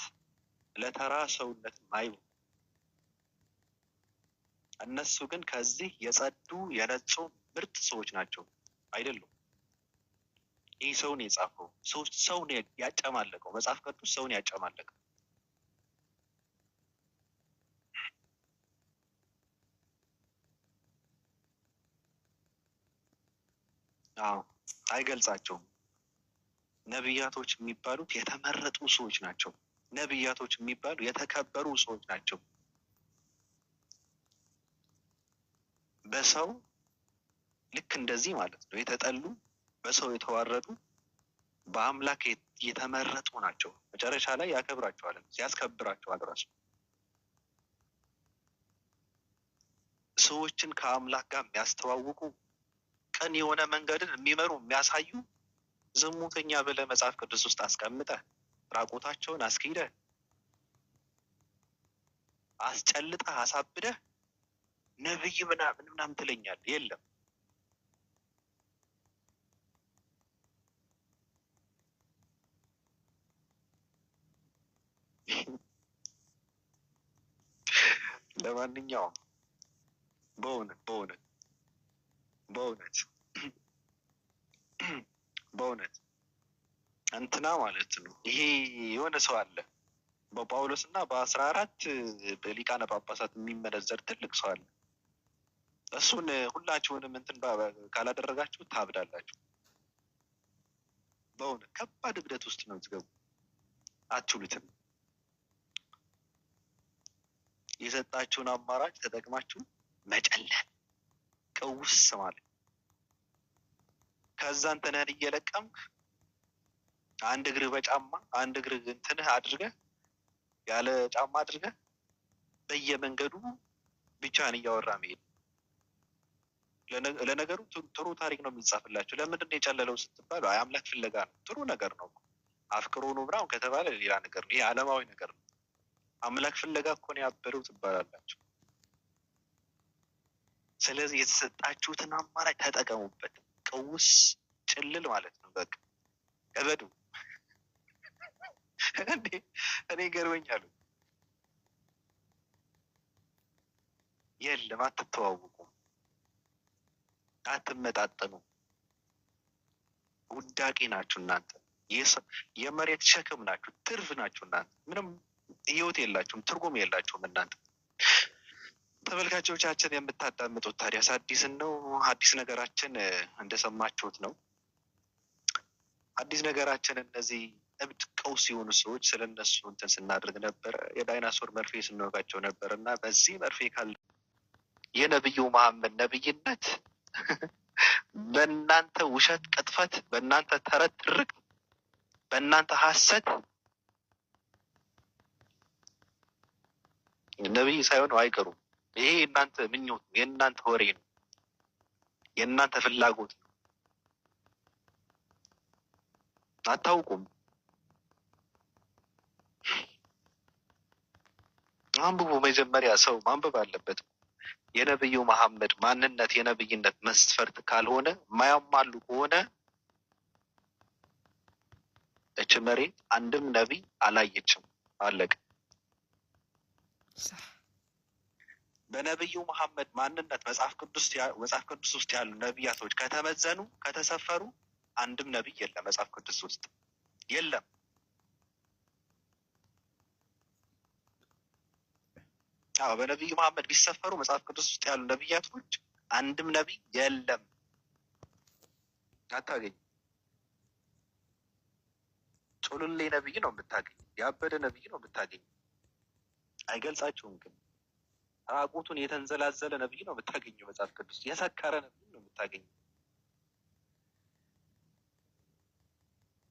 ለተራ ሰውነት ማይቡ። እነሱ ግን ከዚህ የጸዱ የነጹ ምርጥ ሰዎች ናቸው። አይደሉም? ይህ ሰውን የጻፈው ሰውን ያጨማለቀው መጽሐፍ ቅዱስ ሰውን ያጨማለቀው አይገልጻቸውም። ነቢያቶች የሚባሉት የተመረጡ ሰዎች ናቸው። ነቢያቶች የሚባሉ የተከበሩ ሰዎች ናቸው። በሰው ልክ እንደዚህ ማለት ነው የተጠሉ፣ በሰው የተዋረዱ፣ በአምላክ የተመረጡ ናቸው። መጨረሻ ላይ ያከብራቸዋል፣ ያስከብራቸዋል። ራሱ ሰዎችን ከአምላክ ጋር የሚያስተዋውቁ፣ ቀን የሆነ መንገድን የሚመሩ የሚያሳዩ ዝሙተኛ ብለህ መጽሐፍ ቅዱስ ውስጥ አስቀምጠህ ራቆታቸውን አስኪደህ አስጨልጠህ አሳብደህ ነብይ ምናምን ትለኛለህ። የለም። ለማንኛውም በእውነት እንትና ማለት ነው ይሄ የሆነ ሰው አለ በጳውሎስ እና በ14 በሊቃነ ጳጳሳት የሚመነዘር ትልቅ ሰው አለ። እሱን ሁላችሁንም እንትን ካላደረጋችሁ ታብዳላችሁ። በእውነት ከባድ እብደት ውስጥ ነው የምትገቡ። አትችሉትም። የሰጣችሁን አማራጭ ተጠቅማችሁ መጨለል፣ ቀውስ ማለት ከዛ እንትንህን እየለቀምክ አንድ እግርህ በጫማ አንድ እግርህ እንትንህ አድርገህ ያለ ጫማ አድርገህ በየመንገዱ ብቻህን እያወራ መሄድ። ለነገሩ ጥሩ ታሪክ ነው የሚጻፍላችሁ። ለምንድን ነው የጨለለው ስትባሉ አምላክ ፍለጋ ነው። ጥሩ ነገር ነው። አፍቅሮ ነው ምናምን ከተባለ ሌላ ነገር ነው። ይሄ ዓለማዊ ነገር ነው። አምላክ ፍለጋ እኮ ነው ያበደው ትባላላችሁ። ስለዚህ የተሰጣችሁትን አማራጭ ተጠቀሙበት። ቀውስ ጭልል ማለት ነው። በቃ እበዱ። እንዴ እኔ ገርመኛሉ። የለም አትተዋወቁም፣ አትመጣጠኑ፣ ውዳቂ ናችሁ እናንተ። የመሬት ሸክም ናችሁ፣ ትርፍ ናችሁ እናንተ። ምንም ህይወት የላችሁም፣ ትርጉም የላችሁም እናንተ። ተመልካቾቻችን የምታዳምጡት ታዲያስ አዲስን ነው። አዲስ ነገራችን እንደሰማችሁት ነው። አዲስ ነገራችን እነዚህ እብድ ቀውስ የሆኑ ሰዎች ስለነሱ እንትን ስናደርግ ነበረ። የዳይናሶር መርፌ ስንወጋቸው ነበር እና በዚህ መርፌ ካለ የነብዩ መሐመድ ነብይነት በእናንተ ውሸት ቅጥፈት፣ በእናንተ ተረት ትርክ፣ በእናንተ ሐሰት ነብይ ሳይሆኑ አይቀሩም። ይሄ የእናንተ ምኞት፣ የእናንተ ወሬ ነው፣ የእናንተ ፍላጎት ነው። አታውቁም። አንብቡ። መጀመሪያ ሰው ማንበብ አለበት። የነብዩ መሐመድ ማንነት የነብይነት መስፈርት ካልሆነ ማያማሉ ከሆነ እች መሬት አንድም ነቢይ አላየችም። አለቀ። በነብዩ መሐመድ ማንነት መጽሐፍ ቅዱስ ውስጥ ያሉ ነቢያቶች ከተመዘኑ ከተሰፈሩ አንድም ነቢይ የለም። መጽሐፍ ቅዱስ ውስጥ የለም። አዎ በነብዩ መሐመድ ቢሰፈሩ መጽሐፍ ቅዱስ ውስጥ ያሉ ነቢያቶች አንድም ነቢይ የለም። አታገኝ። ጮልሌ ነቢይ ነው የምታገኝ፣ ያበደ ነቢይ ነው የምታገኝ። አይገልጻቸውም ግን ራቁቱን የተንዘላዘለ ነቢይ ነው የምታገኘው። መጽሐፍ ቅዱስ የሰከረ ነቢይ ነው የምታገኘው።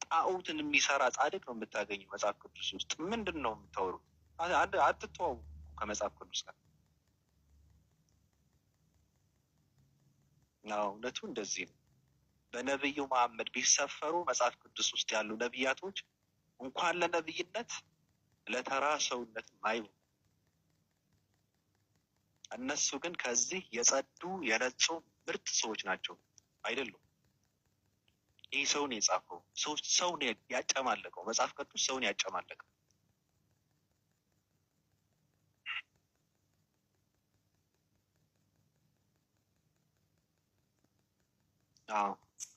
ጣዖትን የሚሰራ ጻድቅ ነው የምታገኘው መጽሐፍ ቅዱስ ውስጥ። ምንድን ነው የምታወሩ? አትተዋወቁ ከመጽሐፍ ቅዱስ ጋር። እውነቱ እንደዚህ ነው። በነብዩ መሐመድ ቢሰፈሩ መጽሐፍ ቅዱስ ውስጥ ያሉ ነቢያቶች እንኳን ለነብይነት ለተራ ሰውነት አይሉ። እነሱ ግን ከዚህ የጸዱ የነጹ ምርጥ ሰዎች ናቸው። አይደሉም? ይህ ሰውን የጻፈው ሰውን ያጨማለቀው መጽሐፍ ቅዱስ ሰውን ያጨማለቀው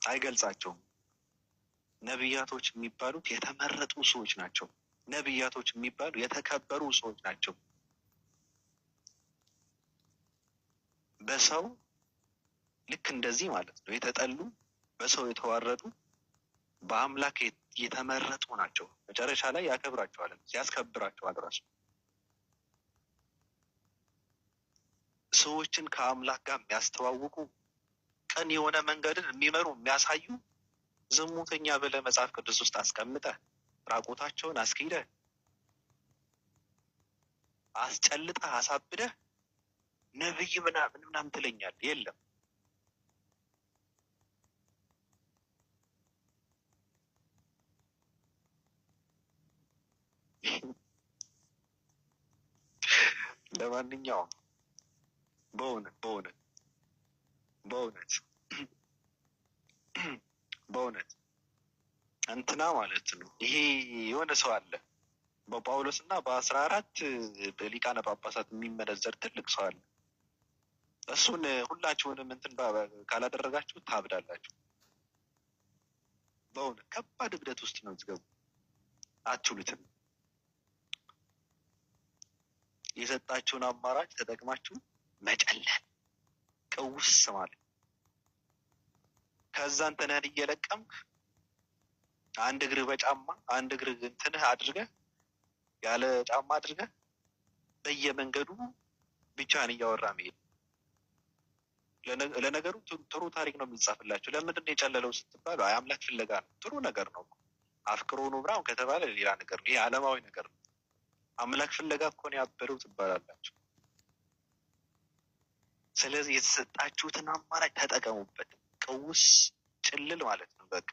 አይገልጻቸውም። ነቢያቶች የሚባሉት የተመረጡ ሰዎች ናቸው። ነቢያቶች የሚባሉ የተከበሩ ሰዎች ናቸው። በሰው ልክ እንደዚህ ማለት ነው የተጠሉ፣ በሰው የተዋረዱ፣ በአምላክ የተመረጡ ናቸው። መጨረሻ ላይ ያከብራቸዋል፣ ያስከብራቸዋል። ራሱ ሰዎችን ከአምላክ ጋር የሚያስተዋውቁ፣ ቀን የሆነ መንገድን የሚመሩ የሚያሳዩ ዝሙተኛ ብለህ መጽሐፍ ቅዱስ ውስጥ አስቀምጠህ ራቁታቸውን አስኪደህ አስጨልጠህ አሳብደህ ነብይ ምናምን ትለኛለህ። የለም። ለማንኛውም በእውነት እንትና ማለት ነው ይሄ የሆነ ሰው አለ በጳውሎስ እና በ14 በሊቃነ ጳጳሳት የሚመነዘር ትልቅ ሰው አለ። እሱን ሁላችሁንም እንትን ካላደረጋችሁ ታብዳላችሁ። በእውነት ከባድ እብደት ውስጥ ነው የምትገቡ። አትችሉትም። የሰጣችሁን አማራጭ ተጠቅማችሁ መጨለል፣ ቅውስ ማለት ከዛ እንትንህን እየለቀምክ አንድ እግርህ በጫማ አንድ እግርህ እንትንህ አድርገህ ያለ ጫማ አድርገህ በየመንገዱ ብቻህን እያወራ መሄድ። ለነገሩ ጥሩ ታሪክ ነው የሚጻፍላችሁ። ለምንድን ነው የጨለለው ስትባሉ አይ አምላክ ፍለጋ ነው። ጥሩ ነገር ነው። አፍቅሮ ነው ምናምን ከተባለ ሌላ ነገር ነው። ይሄ ዓለማዊ ነገር ነው። አምላክ ፍለጋ እኮ ነው ያበደው ትባላላችሁ። ስለዚህ የተሰጣችሁትን አማራጭ ተጠቀሙበት። ቅውስ ጭልል ማለት ነው። በቃ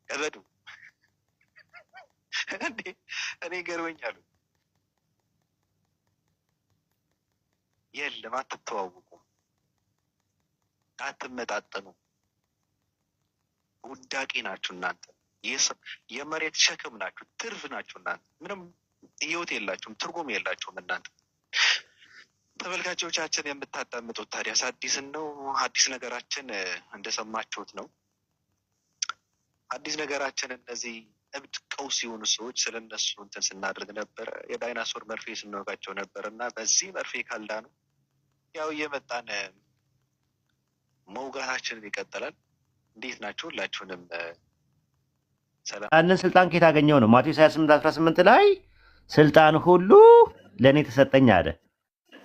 እበዱ። እኔ ገርመኛሉ። የለም አትተዋወቁም፣ አትመጣጠኑ፣ ውዳቂ ናችሁ እናንተ። የመሬት ሸክም ናችሁ፣ ትርፍ ናችሁ። እናንተ ምንም ህይወት የላችሁም፣ ትርጉም የላችሁም እናንተ ተመልካቾቻችን። የምታዳምጡት ታዲያስ አዲስን ነው። አዲስ ነገራችን እንደሰማችሁት ነው። አዲስ ነገራችን እነዚህ እብድ ቀውስ የሆኑ ሰዎች ስለነሱ እንትን ስናደርግ ነበረ። የዳይናሶር መርፌ ስንወጋቸው ነበር እና በዚህ መርፌ ካልዳኑ ያው እየመጣን መውጋታችንን ይቀጥላል። እንዴት ናችሁ? ሁላችሁንም ሰላም። ያንን ስልጣን ከየት አገኘው ነው? ማቴዎስ 28:18 ላይ ስልጣን ሁሉ ለእኔ ተሰጠኝ አለ።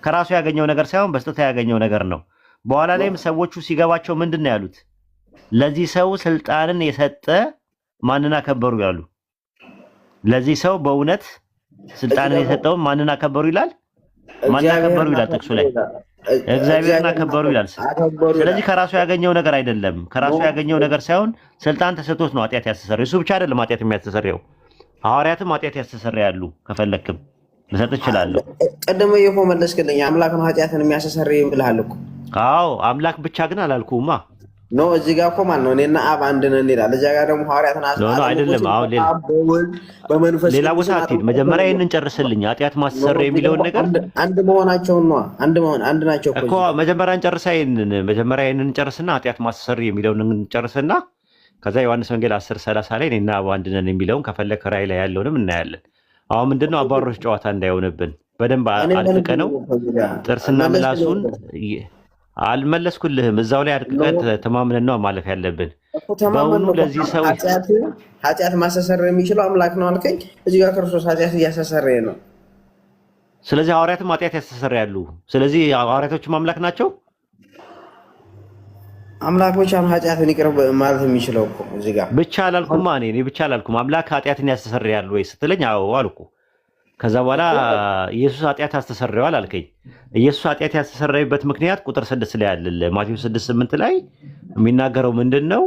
ከራሱ ያገኘው ነገር ሳይሆን በስጦታ ያገኘው ነገር ነው። በኋላ ላይም ሰዎቹ ሲገባቸው ምንድን ነው ያሉት? ለዚህ ሰው ስልጣንን የሰጠ ማንን አከበሩ ያሉ። ለዚህ ሰው በእውነት ስልጣንን የሰጠውን ማንን አከበሩ ይላል? ማንን አከበሩ ይላል ጥቅሱ ላይ? እግዚአብሔርን አከበሩ ይላል። ስለዚህ ከራሱ ያገኘው ነገር አይደለም። ከራሱ ያገኘው ነገር ሳይሆን ስልጣን ተሰጥቶት ነው ኃጢአት ያስተሰርየው። እሱ ብቻ አይደለም ኃጢአት የሚያስተሰርየው፣ ሐዋርያትም ኃጢአት ያስተሰርያሉ። ከፈለክም ልሰጥ እችላለሁ። ቀደም እኮ መለስክልኝ። አምላክ ነው ኃጢአትን የሚያስተሰርይ ብለሃል እኮ። አዎ አምላክ ብቻ ግን አላልኩማ። ኖ እዚህ ጋር እኮ ማለት ነው እኔና አብ አንድ ነን ይላል። እዚያ ጋር ደግሞ ሐዋርያትን አይደለም። አሁን ሌላ ቦታ አትሂድ። መጀመሪያ ይህንን ጨርስልኝ። ኃጢአት ማስተሰርይ የሚለውን ነገር አንድ መሆናቸውን ነው። አንድ ናቸው እኮ። መጀመሪያ ይህንን ጨርስና ኃጢአት ማስተሰርይ የሚለውን እንጨርስና ከዛ ዮሐንስ ወንጌል 10:30 ላይ እኔና አብ አንድ ነን የሚለውን ከፈለክ ራእይ ላይ ያለውንም እናያለን። አሁን ምንድነው አባሮች ጨዋታ እንዳይሆንብን በደንብ አድቅቀ ነው ጥርስና ምላሱን አልመለስኩልህም። እዛው ላይ አድቅቀን ተማምነን ነው ማለፍ ያለብን። በእውኑ ለዚህ ሰው ኃጢአት ማስተሰርይ የሚችለው አምላክ ነው አልከኝ። እዚህ ጋር ክርስቶስ ኃጢአት እያስተሰረየ ነው። ስለዚህ ሐዋርያትም ኃጢአት ያስተሰርያሉ። ስለዚህ ሐዋርያቶችም አምላክ ናቸው። አምላክ ብቻ ነው ኃጢአትን ይቅር ማለት የሚችለው እኮ። እዚህ ጋር ብቻ አላልኩም እኔ ብቻ አላልኩም። አምላክ ኃጢአትን ያስተሰርያል ወይ ስትለኝ አዎ አልኩ። ከዛ በኋላ ኢየሱስ ኃጢአት ያስተሰርየዋል አልከኝ። ኢየሱስ ኃጢአት ያስተሰርየበት ምክንያት ቁጥር 6 ላይ አለ። ማቴዎስ 6:8 ላይ የሚናገረው ምንድነው?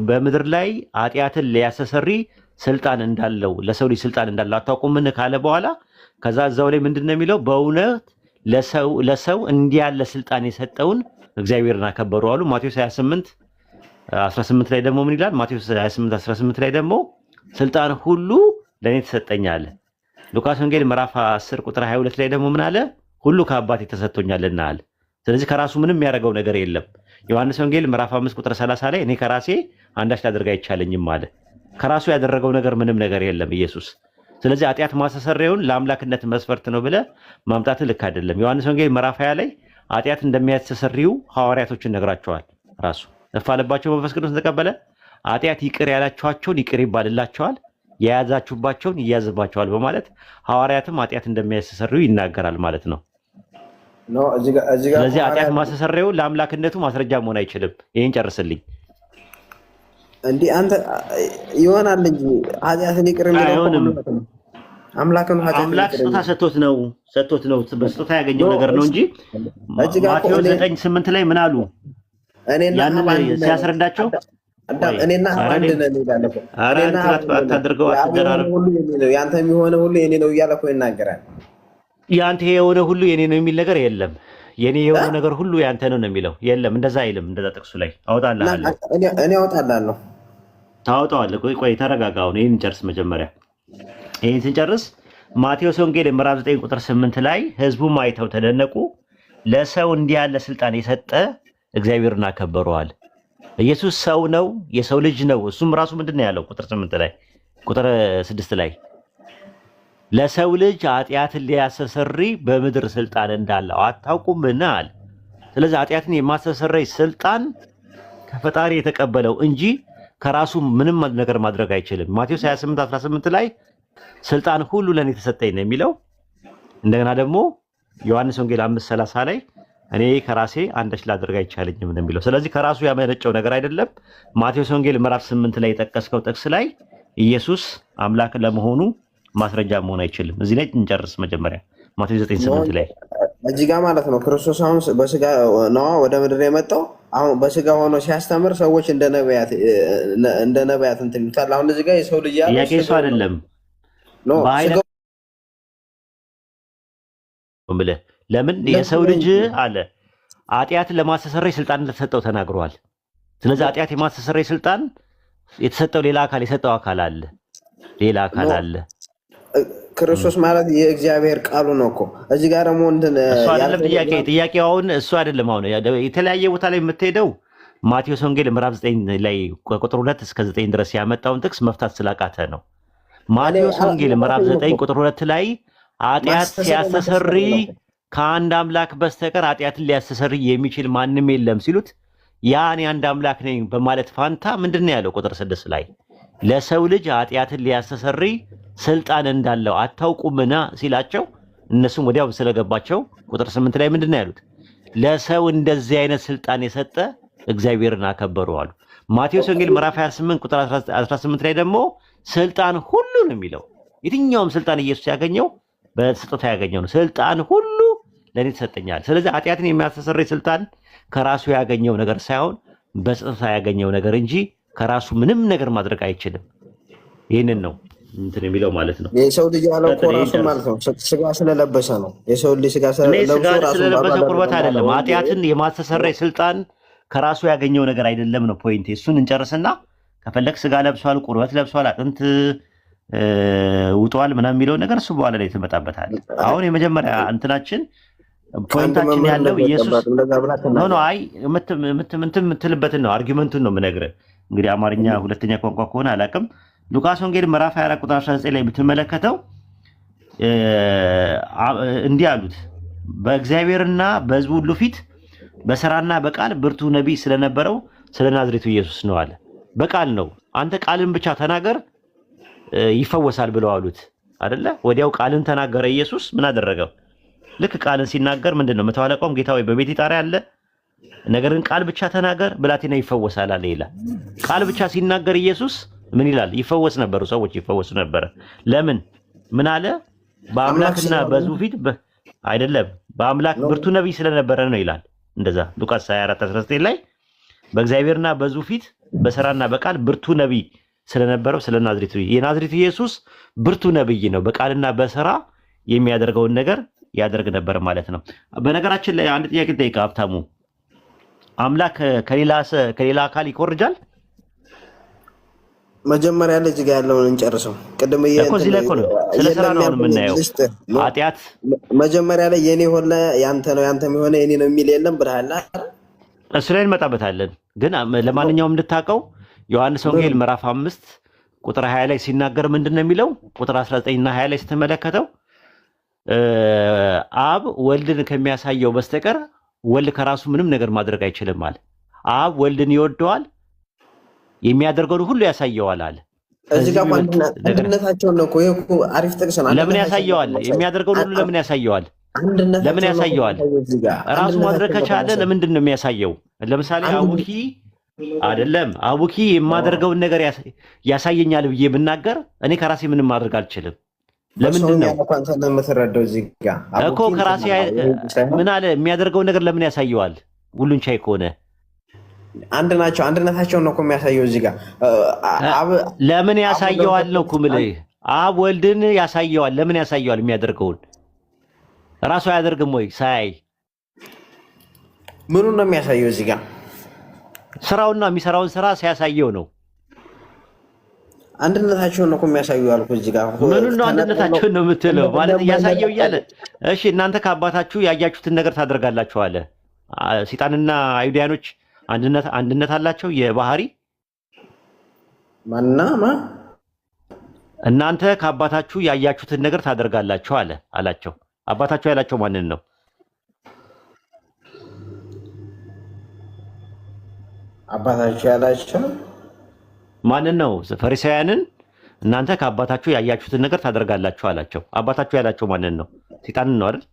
በምድር ላይ ኃጢአትን ሊያስተሰርይ ስልጣን እንዳለው ለሰው ልጅ ስልጣን እንዳለው አታውቁምን ካለ በኋላ ከዛ እዛው ላይ ምንድነው የሚለው? በእውነት ለሰው እንዲህ ያለ ስልጣን የሰጠውን እግዚአብሔርን አከበሩ አሉ። ማቴዎስ 28:18 ላይ ደግሞ ምን ይላል? ማቴዎስ 28:18 ላይ ደግሞ ስልጣን ሁሉ ለእኔ ተሰጠኛል። ሉቃስ ወንጌል ምዕራፍ 10 ቁጥር 22 ላይ ደግሞ ምን አለ? ሁሉ ከአባቴ ተሰጥቶኛልና አለ። ስለዚህ ከራሱ ምንም የሚያደርገው ነገር የለም። ዮሐንስ ወንጌል ምዕራፍ 5 ቁጥር 30 ላይ እኔ ከራሴ አንዳች ላደርግ አይቻለኝም አለ። ከራሱ ያደረገው ነገር ምንም ነገር የለም ኢየሱስ። ስለዚህ ኃጢአት ማስተሰርየውን ለአምላክነት መስፈርት ነው ብለህ ማምጣት ልክ አይደለም። ዮሐንስ ወንጌል ምዕራፍ 20 ላይ ኃጢአት እንደሚያስተሰርዩ ሐዋርያቶችን ነግራቸዋል። ራሱ እፍ አለባቸው መንፈስ ቅዱስ ተቀበለ። ኃጢአት ይቅር ያላችኋቸውን ይቅር ይባልላቸዋል፣ የያዛችሁባቸውን ይያዝባቸዋል በማለት ሐዋርያትም ኃጢአት እንደሚያስተሰርዩ ይናገራል ማለት ነው። ስለዚህ ኃጢአት ማስተሰርየው ለአምላክነቱ ማስረጃ መሆን አይችልም። ይሄን ጨርስልኝ። እንዲህ አንተ ይሆናል እንጂ ኃጢአትን ይቅር የሚለው አምላክ ስጦታ ሰጥቶት ነው በስጦታ ያገኘው ነገር ነው እንጂ ማቴዎስ 9:8 ላይ ምን አሉ? ያንን ሲያስረዳቸው እኔና አንድ ነን ይላል እኮ። አታድርገው፣ አትደራረብ፣ ያንተ የሚሆነ ሁሉ የኔ ነው እያለ እኮ ይናገራል። ያንተ የሆነ ሁሉ የኔ ነው የሚል ነገር የለም። የኔ የሆነ ነገር ሁሉ ያንተ ነው የሚለው የለም። እንደዛ አይልም። እንደዛ ጥቅሱ ላይ አወጣልሃለሁ። እኔ አወጣልሃለሁ። ታወጣዋለህ። ቆይ ተረጋጋ። አሁን ይሄን ጨርስ መጀመሪያ። ይህን ስንጨርስ ማቴዎስ ወንጌል ምዕራፍ 9 ቁጥር 8 ላይ ህዝቡም አይተው ተደነቁ፣ ለሰው እንዲህ ያለ ስልጣን የሰጠ እግዚአብሔርን አከበረዋል። ኢየሱስ ሰው ነው፣ የሰው ልጅ ነው። እሱም ራሱ ምንድን ነው ያለው? ቁጥር 8 ላይ ቁጥር 6 ላይ ለሰው ልጅ ኃጢአትን ሊያስተሰርይ በምድር ስልጣን እንዳለው አታውቁምን አለ። ስለዚህ ኃጢአትን የማስተሰረይ ስልጣን ከፈጣሪ የተቀበለው እንጂ ከራሱ ምንም ነገር ማድረግ አይችልም። ማቴዎስ 28:18 ላይ ስልጣን ሁሉ ለእኔ ተሰጠኝ ነው የሚለው። እንደገና ደግሞ ዮሐንስ ወንጌል 5:30 ላይ እኔ ከራሴ አንዳች ላደርግ አይቻለኝም ነው የሚለው። ስለዚህ ከራሱ ያመነጨው ነገር አይደለም። ማቴዎስ ወንጌል ምዕራፍ 8 ላይ የጠቀስከው ጥቅስ ላይ ኢየሱስ አምላክ ለመሆኑ ማስረጃ መሆን አይችልም። እዚህ ላይ እንጨርስ መጀመሪያ ማቴዎስ 9:8 ላይ እዚህ ጋር ማለት ነው ክርስቶስ አሁን በስጋ ነው ወደ ምድር የመጣው። አሁን በስጋ ሆኖ ሲያስተምር ሰዎች እንደ ነቢያት እንትን ይሉታል። አሁን እዚህ ጋር የሰው ልጅ ያለው ያቄሱ አይደለም ብለህ ለምን የሰው ልጅ አለ ኃጢአትን ለማስተሰረይ ስልጣን እንደተሰጠው ተናግሯል። ስለዚህ ኃጢአት የማስተሰረይ ስልጣን የተሰጠው ሌላ አካል የሰጠው አካል አለ፣ ሌላ አካል አለ። ክርስቶስ ማለት የእግዚአብሔር ቃሉ ነው እኮ። እዚህ ጋር ደግሞ እንትን እሱ አይደለም ጥያቄው አሁን እሱ አይደለም። አሁን የተለያየ ቦታ ላይ የምትሄደው ማቴዎስ ወንጌል ምዕራፍ 9 ላይ ቁጥር 2 እስከ 9 ድረስ ያመጣውን ጥቅስ መፍታት ስላቃተ ነው። ማቴዎስ ወንጌል ምዕራፍ 9 ቁጥር 2 ላይ ኃጢአት ሲያስተሰሪ ከአንድ አምላክ በስተቀር ኃጢአትን ሊያስተሰሪ የሚችል ማንም የለም ሲሉት ያ እኔ አንድ አምላክ ነኝ በማለት ፋንታ ምንድን ነው ያለው? ቁጥር 6 ላይ ለሰው ልጅ ኃጢአትን ሊያስተሰሪ ስልጣን እንዳለው አታውቁምና ሲላቸው እነሱም ወዲያው ስለገባቸው ቁጥር 8 ላይ ምንድን ነው ያሉት? ለሰው እንደዚህ አይነት ስልጣን የሰጠ እግዚአብሔርን አከበሩ አሉ። ማቴዎስ ወንጌል ምዕራፍ 28 ቁጥር 18 ላይ ደግሞ ስልጣን ሁሉ ነው የሚለው። የትኛውም ስልጣን ኢየሱስ ያገኘው በስጦታ ያገኘው ነው። ስልጣን ሁሉ ለኔ ተሰጠኛል። ስለዚህ ኃጢአትን የሚያስተሰርይ ስልጣን ከራሱ ያገኘው ነገር ሳይሆን በስጦታ ያገኘው ነገር እንጂ ከራሱ ምንም ነገር ማድረግ አይችልም። ይህንን ነው እንትን የሚለው ማለት ነው። የሰው ልጅ ያለው እኮ ራሱ ማለት ነው ስጋ ስለለበሰ ነው። የሰው ልጅ ስጋ ስለለበሰ ቁርበት አይደለም። ኃጢአትን የማስተሰረይ ስልጣን ከራሱ ያገኘው ነገር አይደለም ነው ፖይንት። እሱን እንጨርስና ከፈለክ ስጋ ለብሷል፣ ቁርበት ለብሷል፣ አጥንት ውጧል ምናምን የሚለው ነገር እሱ በኋላ ላይ ትመጣበታል። አሁን የመጀመሪያ እንትናችን ፖይንታችን ያለው ኢየሱስ ኖ አይ የምትልበትን ነው አርጊመንቱን ነው የምነግርህ። እንግዲህ አማርኛ ሁለተኛ ቋንቋ ከሆነ አላውቅም። ሉቃስ ወንጌል ምዕራፍ 24 ቁጥር 19 ላይ ብትመለከተው እንዲህ አሉት፣ በእግዚአብሔርና በሕዝቡ ሁሉ ፊት በሥራና በቃል ብርቱ ነቢይ ስለነበረው ስለ ናዝሬቱ ኢየሱስ ነው አለ። በቃል ነው። አንተ ቃልን ብቻ ተናገር ይፈወሳል ብለው አሉት አይደለ? ወዲያው ቃልን ተናገረ። ኢየሱስ ምን አደረገው? ልክ ቃልን ሲናገር ምንድነው? መቶ አለቃውም ጌታ ሆይ በቤት ጣሪያ አለ፣ ነገር ግን ቃል ብቻ ተናገር ብላቴና ይፈወሳል አለ ይላል። ቃል ብቻ ሲናገር ኢየሱስ ምን ይላል? ይፈወስ ነበሩ፣ ሰዎች ይፈወሱ ነበረ። ለምን? ምን አለ? በአምላክና በሕዝቡ ፊት አይደለም፣ በአምላክ ብርቱ ነቢይ ስለነበረ ነው ይላል። እንደዛ ሉቃስ 24:19 ላይ በእግዚአብሔርና በሕዝቡ ፊት በሥራና በቃል ብርቱ ነቢይ ስለነበረው ስለ ናዝሬቱ የናዝሬቱ ኢየሱስ ብርቱ ነቢይ ነው። በቃልና በሥራ የሚያደርገውን ነገር ያደርግ ነበር ማለት ነው። በነገራችን ላይ አንድ ጥያቄ ልጠይቅ ሀብታሙ፣ አምላክ ከሌላ አካል ይኮርጃል? መጀመሪያ ላይ እዚህ ጋር ያለውን እንጨርሰው። ቅድም እዚህ ላይ እኮ ነው ስለ ሥራ ነው የምናየው። ኃጢአት መጀመሪያ ላይ የኔ ሆነ ያንተ ነው ያንተም የሆነ የኔ ነው የሚል የለም ብለሃል። እሱ ላይ እንመጣበታለን። ግን ለማንኛውም እንድታውቀው ዮሐንስ ወንጌል ምዕራፍ 5 ቁጥር 20 ላይ ሲናገር ምንድን ነው የሚለው? ቁጥር 19 እና 20 ላይ ስትመለከተው አብ ወልድን ከሚያሳየው በስተቀር ወልድ ከራሱ ምንም ነገር ማድረግ አይችልም አለ። አብ ወልድን ይወደዋል፣ የሚያደርገውን ሁሉ ያሳየዋል አለ። እዚህ ጋር አንድነታቸውን ነው እኮ አሪፍ ጥቅስ ነው። ለምን ያሳየዋል? የሚያደርገውን ሁሉ ለምን ያሳየዋል? ለምን ያሳየዋል? ራሱ ማድረግ ከቻለ ለምንድን ነው የሚያሳየው? ለምሳሌ አቡኪ አይደለም አቡኪ የማደርገውን ነገር ያሳየኛል ብዬ ብናገር እኔ ከራሴ ምንም ማድረግ አልችልም። ለምንድን ነው እኮ ከራሴ ምን አለ የሚያደርገውን ነገር ለምን ያሳየዋል? ሁሉን ቻይ ከሆነ አንድ ናቸው። አንድነታቸውን ነው እኮ የሚያሳየው። እዚህ ጋር ለምን ያሳየዋል ነው እኮ የምልህ። አብ ወልድን ያሳየዋል። ለምን ያሳየዋል? የሚያደርገውን ራሱ አያደርግም ወይ? ሳያይ ምኑን ነው የሚያሳየው? እዚህ ጋር ስራውና የሚሰራውን ስራ ሲያሳየው ነው። አንድነታቸውን ነው እኮ የሚያሳዩ አልኩ። እዚህ ጋር ምኑን ነው አንድነታቸውን ነው የምትለው? ማለት እያሳየው እያለ እሺ እናንተ ከአባታችሁ ያያችሁትን ነገር ታደርጋላችሁ አለ። ሰይጣንና አይሁዳኖች አንድነት አላቸው የባህሪ ማናማ እናንተ ከአባታችሁ ያያችሁትን ነገር ታደርጋላችሁ አላቸው። አባታችሁ ያላቸው ማንን ነው? አባታችሁ ያላቸው ማንን ነው? ፈሪሳውያንን እናንተ ከአባታችሁ ያያችሁትን ነገር ታደርጋላችሁ አላቸው። አባታችሁ ያላቸው ማንን ነው? ሰይጣንን ነው አይደል?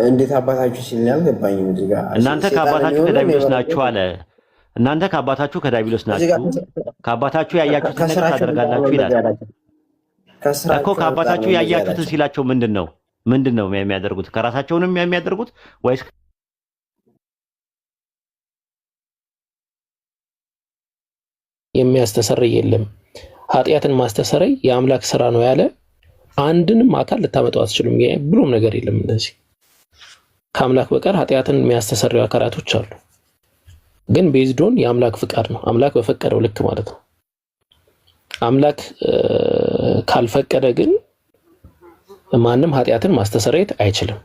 እንዴት አባታችሁ ሲል አልገባኝም። እዚህ ጋር እናንተ ከአባታችሁ ከዳቢሎስ ናችሁ አለ። እናንተ ከአባታችሁ ከዳቢሎስ ናችሁ፣ ከአባታችሁ ያያችሁትን ነገር ታደርጋላችሁ ይላል እኮ። ከአባታችሁ ያያችሁትን ሲላቸው ምንድን ነው የሚያደርጉት? ከራሳቸውንም የሚያደርጉት ወይስ የሚያስተሰርይ የለም። ኃጢአትን ማስተሰረይ የአምላክ ስራ ነው ያለ አንድንም አካል ልታመጣው አትችሉም ብሎም ነገር የለም። እንደዚህ ከአምላክ በቀር ኃጢአትን የሚያስተሰርዩ አካላቶች አሉ። ግን ቤዝዶን የአምላክ ፍቃድ ነው። አምላክ በፈቀደው ልክ ማለት ነው። አምላክ ካልፈቀደ ግን ማንም ኃጢአትን ማስተሰረየት አይችልም።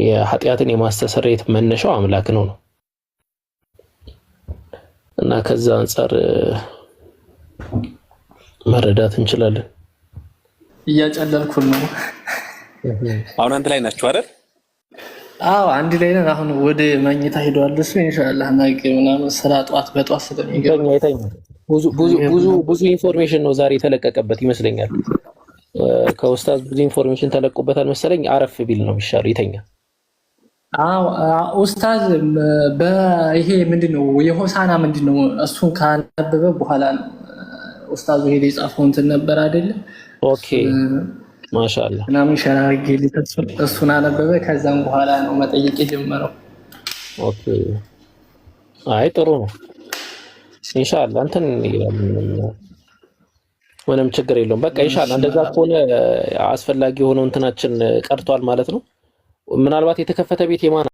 የኃጢአትን የማስተሰረየት መነሻው አምላክ ነው። እና ከዛ አንፃር መረዳት እንችላለን። እያጨለልኩን ነው። አሁን አንድ ላይ ናችሁ አይደል? አዎ አንድ ላይ ነን። አሁን ወደ መኝታ ሄዷል እሱ ኢንሻአላህ። ነገ ምናምን ስራ በጧት ስለሚገባ ብዙ ኢንፎርሜሽን ነው ዛሬ የተለቀቀበት ይመስለኛል። ከኡስታዝ ብዙ ኢንፎርሜሽን ተለቆበታል መሰለኝ። አረፍ ቢል ነው የሚሻለው፣ ይተኛ። አዎ ኡስታዝ በይሄ ምንድነው የሆሳና ምንድነው እሱን ካነበበ በኋላ ነው ኡስታዙ ሄደ የጻፈው እንትን ነበር አይደለ? ኦኬ ማሻአላ ምናምን ሸራርጌ እሱን አነበበ። ከዛም በኋላ ነው መጠየቅ የጀመረው። ኦኬ አይ ጥሩ ነው። ኢንሻአላህ እንትን ምንም ችግር የለውም። በቃ ኢንሻአላህ እንደዛ ከሆነ አስፈላጊ የሆነው እንትናችን ቀርቷል ማለት ነው። ምናልባት የተከፈተ ቤት የማን